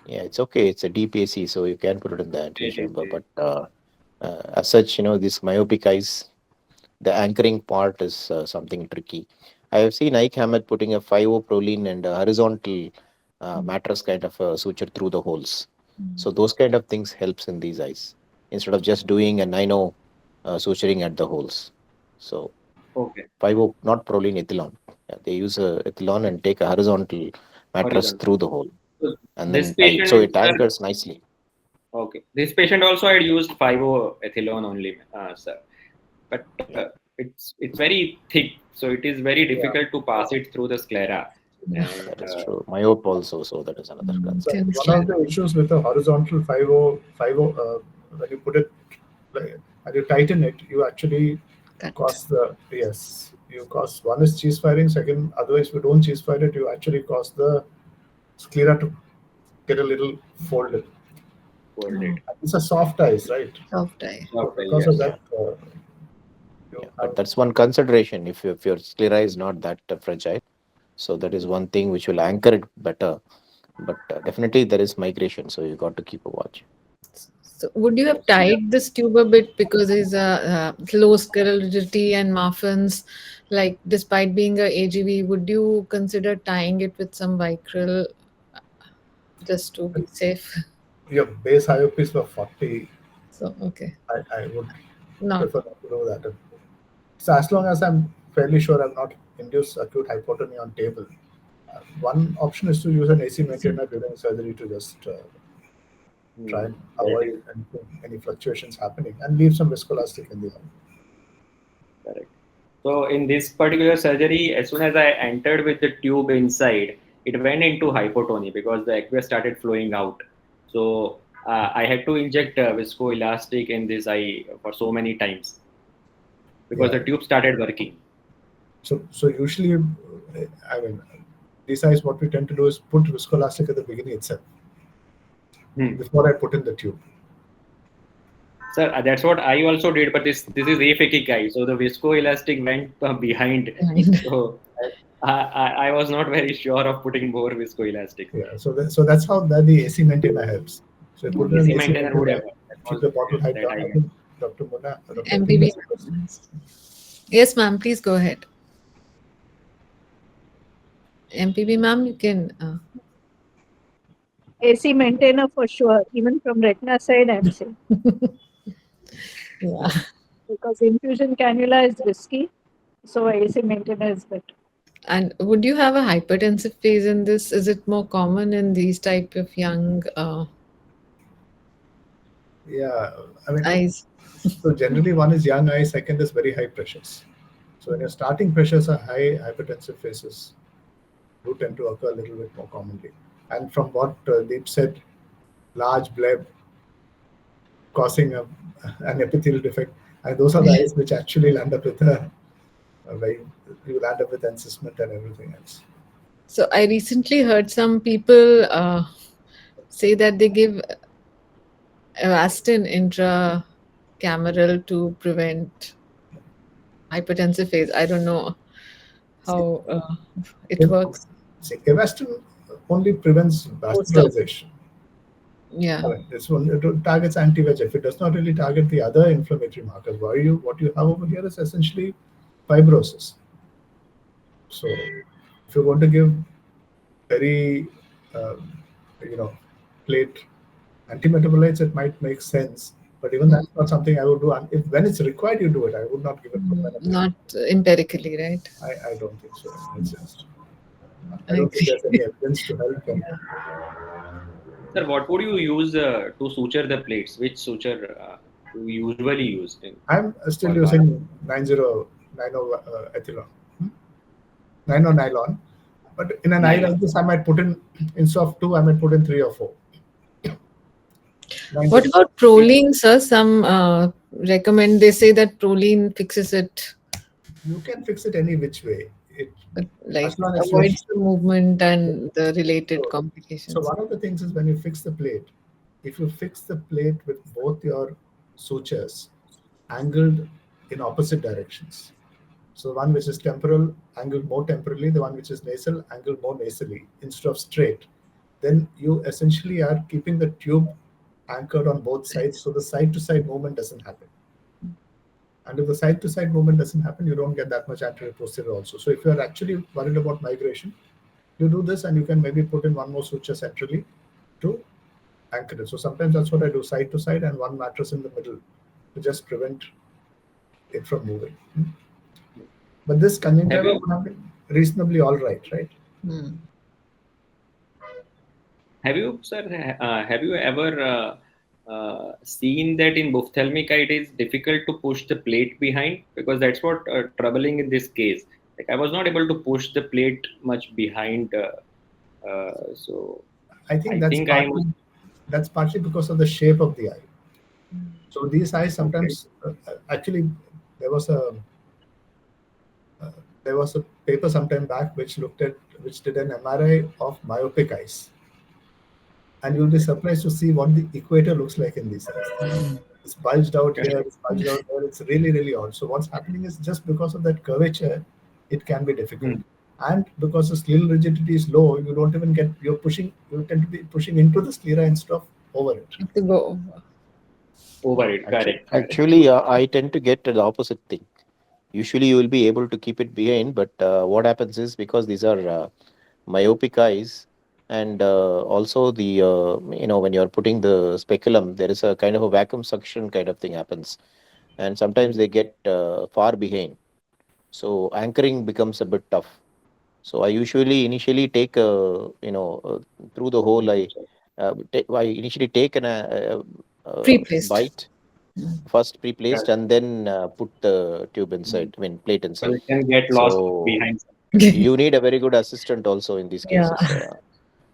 Yeah, it's okay. It's a DPAC, so you can put it in the anterior Yes, yes, chamber. yes. But as such, these myopic eyes, the anchoring part is something tricky. I have seen Ike Hammett putting a 5O proline and a horizontal mattress kind of suture through the holes. So those kind of things helps in these eyes instead of just doing a 9O suturing at the holes. So Okay, 5O, not proline, ethylon. Yeah, they use a ethylon and take a horizontal mattress horizontal. through the hole, So and this then tie it. So patient, it sir, anchors nicely. okay. This patient also had used 5-ethylone only, sir. But Yeah, it's very thick, so it is very Yeah. difficult to pass it through the sclera. Yeah. And that is true. Myope also, so that is another concern. Thin One of slab. the issues with the horizontal 50, when you put it and you tighten it, you actually Cut. cause the yes, you cause one is cheese firing. Second, otherwise, if you don't cheese fire it, you actually cause the sclera to get a little folded. fold Oh, it. It's a soft ice, right? soft eye. So Okay, because of yes. Yeah, that, yeah. you But have that's one consideration if your sclera is not that fragile. So that is one thing which will anchor it better. But definitely there is migration, so you got to keep a watch. So would you have Yes. tied this tube a bit because there's a low scleral rigidity and muffins? Like, despite being a AGV, would you consider tying it with some Vicryl just to be safe? your base IOPs were 40. So, okay. I would Not. prefer not to do that. So as long as I'm fairly sure I've not induced acute hypotony on table, one option is to use an AC maintainer during surgery to just try and That avoid is any fluctuations happening and leave some viscoelastic in the eye. correct. So in this particular surgery, as soon as I entered with the tube inside, it went into hypotony because the aqueous started flowing out. So I had to inject viscoelastic in this eye for so many times because Yeah. the tube started working. So usually, I mean, these eyes what we tend to do is put viscoelastic at the beginning itself Hmm. before I put in the tube. Sir, that's what I also did, but this is aphakic guy, so the viscoelastic went behind. Behind. So I was not very sure of putting more viscoelastic. Yeah. So that's how the AC maintainer helps. So I put in an AC AC maintainer would maintainer, have helped. That keep was the bottle height that down. I I went. think Dr. Mona, Dr. Ping MPB. has a question. Yes, ma'am. Please go ahead. MPB, ma'am, you can. AC maintainer for sure. Even from retina side, I'm saying Yeah. because infusion cannula is risky, so AC maintainer is better. And would you have a hypertensive phase in this? Is it more common in these type of young Yeah, I mean, eyes? so generally one is young eye, second is very high pressures. So when your starting pressures are high, hypertensive phases do tend to occur a little bit more commonly. And from what Deep said, large bleb causing an epithelial defect, and those are the eyes which actually land up with a very, you land up with encystment and everything else. So I recently heard some people say that they give Avastin intracameral to prevent hypertensive phase. I don't know See, how it works. Avastin only prevents Most of, vascularization. yeah. I mean, it targets anti-VEGF. It does not really target the other inflammatory markers. What you have over here is essentially fibrosis. So, if you want to give very, um, you know, plate antimetabolites, it might make sense. But even that's not something I would do. And if when it's required, you do it. I would not give it for benefit. Not empirically, right? I don't think so. It's just, I I don't think agree. there's any evidence to help them. Sir, what would you use to suture the plates? Which suture do you usually use I'm still for using 90 ethylene, 90 nylon. But in an eye nylon? like this, I might put instead of 2, I might put in 3 or 4. What about proline, sir? Some recommend, they say that proline fixes it, You can fix it any which way. like As long as avoids the movement and the related so complications. one of the things is when you fix the plate, if you fix the plate with both your sutures angled in opposite directions. So one which is temporal, angled more temporally, the one which is nasal, angled more nasally instead of straight. Then you essentially are keeping the tube anchored on both sides, so the side-to-side movement doesn't happen. And if the side-to-side movement doesn't happen, you don't get that much anterior posterior also. So if you are actually worried about migration, you do this and you can maybe put in one more suture centrally to anchor it. So sometimes that's what I do, side to side and one mattress in the middle to just prevent it from moving. But this conjunctiva would have been reasonably all right, right? Have you, sir, have you ever seen that in ophthalmic eye it is difficult to push the plate behind? Because that's what troubling in this case. Like I was not able to push the plate much behind. So I think that's partly because of the shape of the eye. So these eyes sometimes, actually, there was a paper sometime back which did an MRI of myopic eyes. And you'll be surprised to see what the equator looks like in these eyes. It's bulged out here, it's bulged out there. It's really, really odd. So what's happening is just because of that curvature, it can be difficult. And because the scleral rigidity is low, you don't even get, you tend to be pushing into the sclera instead of over it. To go over it, correct. Actually, I tend to get the opposite thing. Usually, you will be able to keep it behind, but what happens is because these are myopic eyes, and also the when you're putting the speculum, there is a kind of a vacuum suction kind of thing happens, and sometimes they get far behind. So anchoring becomes a bit tough. So I usually initially take through the whole I initially take pre-placed. bite first pre-placed and then put the tube inside. I mean plate inside. So it can get lost behind. You need a very good assistant also in these Yeah. cases.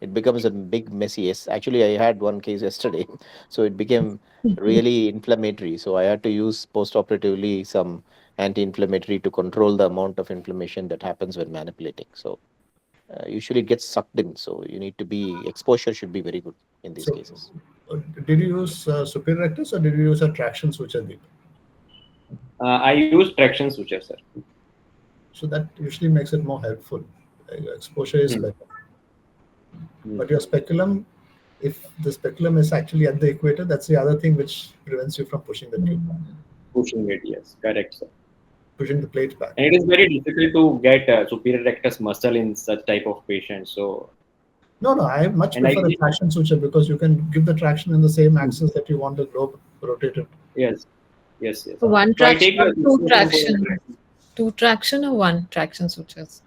It becomes a big messy. Yes, actually, I had one case yesterday, so it became really inflammatory. So I had to use post-operatively some anti-inflammatory to control the amount of inflammation that happens when manipulating. So usually it gets sucked in. So you need to be exposure should be very good in these cases. Did you use superior rectus or did you use a traction suture deep? I use traction suture, sir. So that usually makes it more helpful. Exposure is better. But your speculum, if the speculum is actually at the equator, that's the other thing which prevents you from pushing the tube back. Pushing it, yes, correct, sir. Pushing the plate back. And it is very difficult to get superior rectus muscle in such type of patients. So no, I much prefer a traction suture because you can give the traction in the same axis that you want the globe rotated. Yes. So one traction or two traction? Two traction or one traction sutures?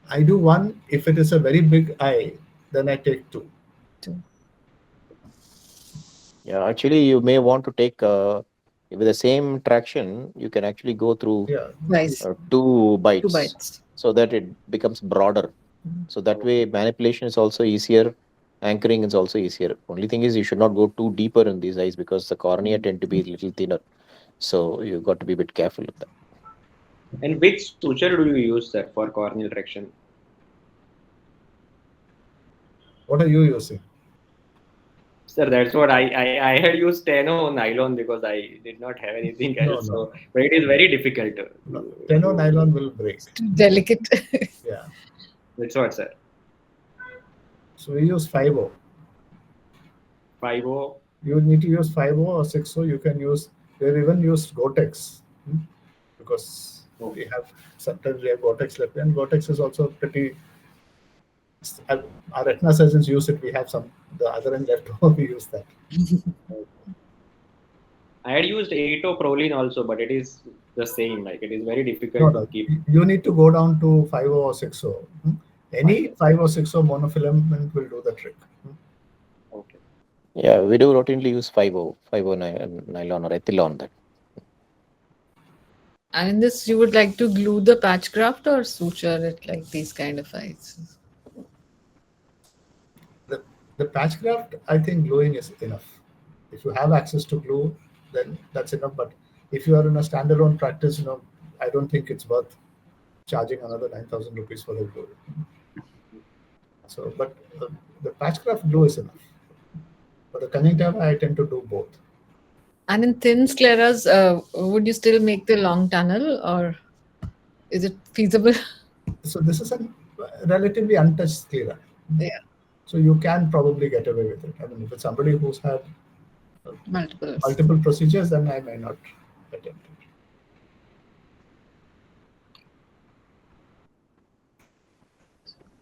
I do one. If it is a very big eye, then I take two. Two. Yeah, actually, you may want to take with the same traction, you can actually go through Yeah. Nice. two Two bites bites. so that it becomes broader. So that way, manipulation is also easier, anchoring is also easier. Only thing is, you should not go too deeper in these eyes because the cornea tend to be a little thinner. So you got to be a bit careful with that. And which suture do you use, sir, for corneal traction? What are you using? Sir, that's what I had used Steno nylon because I did not have anything No, else. no, So, but it is very difficult no. Tenor to nylon will break. It's too delicate. Yeah. that's what, sir. So we use 5O. 5O. You need to use 5O or 6O. You can use. They even use Gore-Tex because we have sometimes we have Gore-Tex left, and Gore-Tex is also pretty. Our retina surgeons use it. We have some the other end left over. We use that. I had used 8-O-Prolene also, but it is the same. Like it is very No, difficult no. to keep. You need to go down to 5O or 6O. Any 5 or 6O monofilament will do the trick. Okay. Yeah, we do routinely use 5O nylon or ethylon. That And in this, you would like to glue the patch graft or suture it like these kind of eyes? The patch graft, I think gluing is enough. If you have access to glue, then that's enough. But if you are in a standalone practice, I don't think it's worth charging another 9,000 rupees for the glue. So, but the patch graft glue is enough. For the conjunctiva, I tend to do both. And in thin scleras, would you still make the long tunnel or is it feasible? So this is a relatively untouched sclera. Yeah, So you can probably get away with it. I mean, if it's somebody who's had multiples. multiple procedures, then I may not attempt it.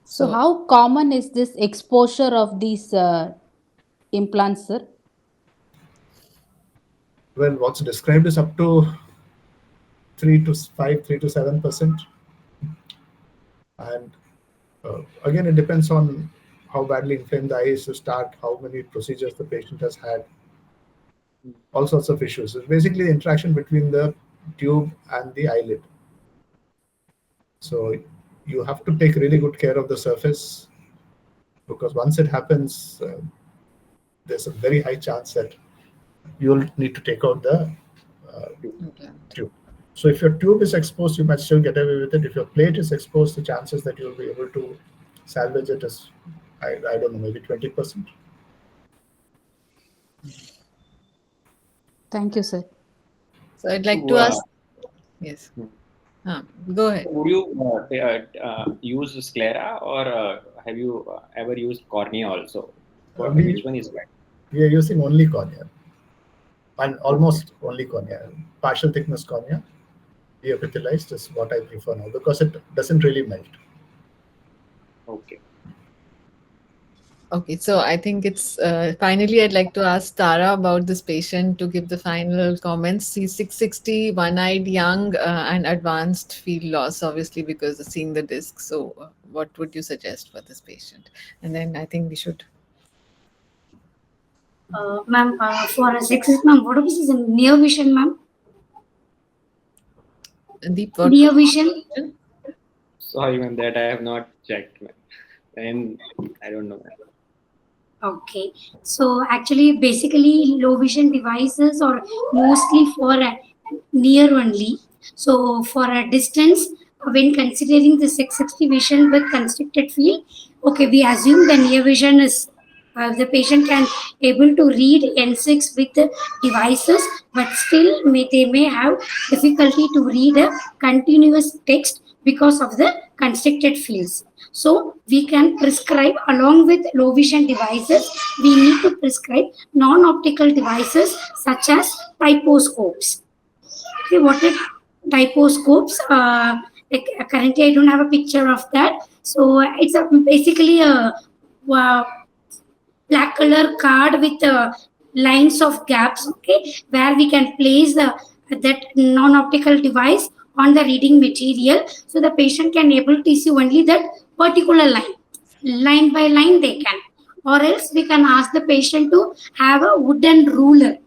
So how common is this exposure of these implants, sir? Well, what's described is up to 3 to 7%, and again, it depends on how badly inflamed the eye is to start, how many procedures the patient has had, all sorts of issues. It's basically the interaction between the tube and the eyelid. So you have to take really good care of the surface because once it happens, there's a very high chance that you'll need to take out the tube. So if your tube is exposed, you might still get away with it. If your plate is exposed, the chances that you'll be able to salvage it is, I don't know, maybe 20%. Thank you, sir. So I'd like to ask. Yes. Go ahead. Would you use sclera or have you ever used cornea also? Which one is better? We are using only cornea, and almost only cornea. Partial thickness cornea, deepitalized is what I prefer now because it doesn't really melt. Okay. Okay, so I think it's finally I'd like to ask Tara about this patient to give the final comments. He's 660, one-eyed, young, and advanced field loss, obviously, because of seeing the disc. So what would you suggest for this patient? And then I think we should. Ma'am, for a sexist, ma'am, what is this near vision, ma'am? Deep, what Near vision? Sorry, ma'am, that I have not checked, ma'am. And I don't know, ma'am. Okay, so actually, basically, low vision devices are mostly for near only. So for a distance, when considering the 660 vision with constricted field, okay, we assume the near vision is the patient can able to read N6 with the devices, but still they may have difficulty to read a continuous text because of the constricted fields. So we can prescribe along with low vision devices, we need to prescribe non-optical devices such as typoscopes. Okay, what are typoscopes? Currently, I don't have a picture of that. So it's basically a black color card with lines of gaps. Okay, where we can place that non-optical device on the reading material, so the patient can able to see only that particular line by line they can. Or else we can ask the patient to have a wooden ruler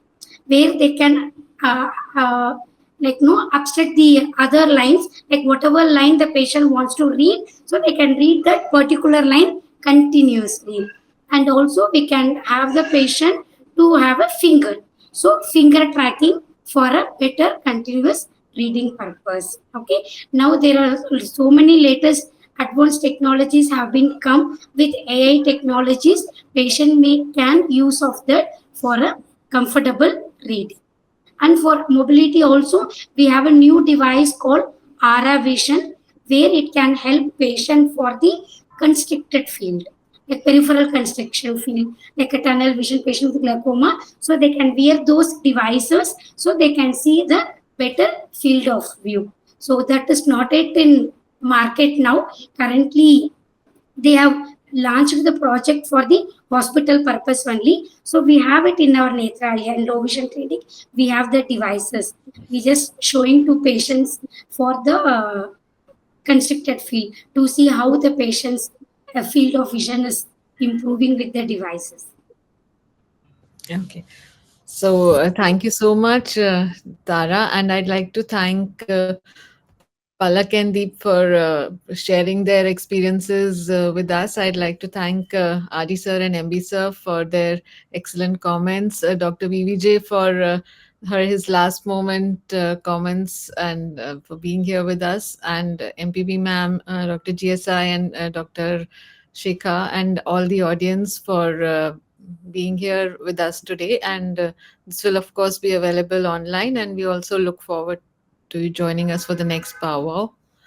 where they can uh, uh, like no abstract the other lines, like whatever line the patient wants to read, so they can read that particular line continuously. And also we can have the patient to have a finger, so finger tracking for a better continuous reading purpose. Okay, now there are so many latest advanced technologies have been come with AI technologies. Patient may can use of that for a comfortable reading. And for mobility also, we have a new device called ara vision, where it can help patient for the constricted field, like peripheral constriction field, like a tunnel vision patient with glaucoma, so they can wear those devices so they can see the better field of view. So that is not it in market now. Currently they have launched the project for the hospital purpose only. So we have it in our Nethralaya and low vision clinic. We have the devices. We just showing to patients for the constricted field to see how the patient's field of vision is improving with the devices. Okay. So thank you so much, Tara, and I'd like to thank Palak and Deep for sharing their experiences with us. I'd like to thank Adi sir and MB sir for their excellent comments. Dr. VVJ for his last moment comments and for being here with us, and MPB ma'am, Dr. GSI, and Dr. Shikha, and all the audience for being here with us today. And this will, of course, be available online, and we also look forward to you joining us for the next powwow.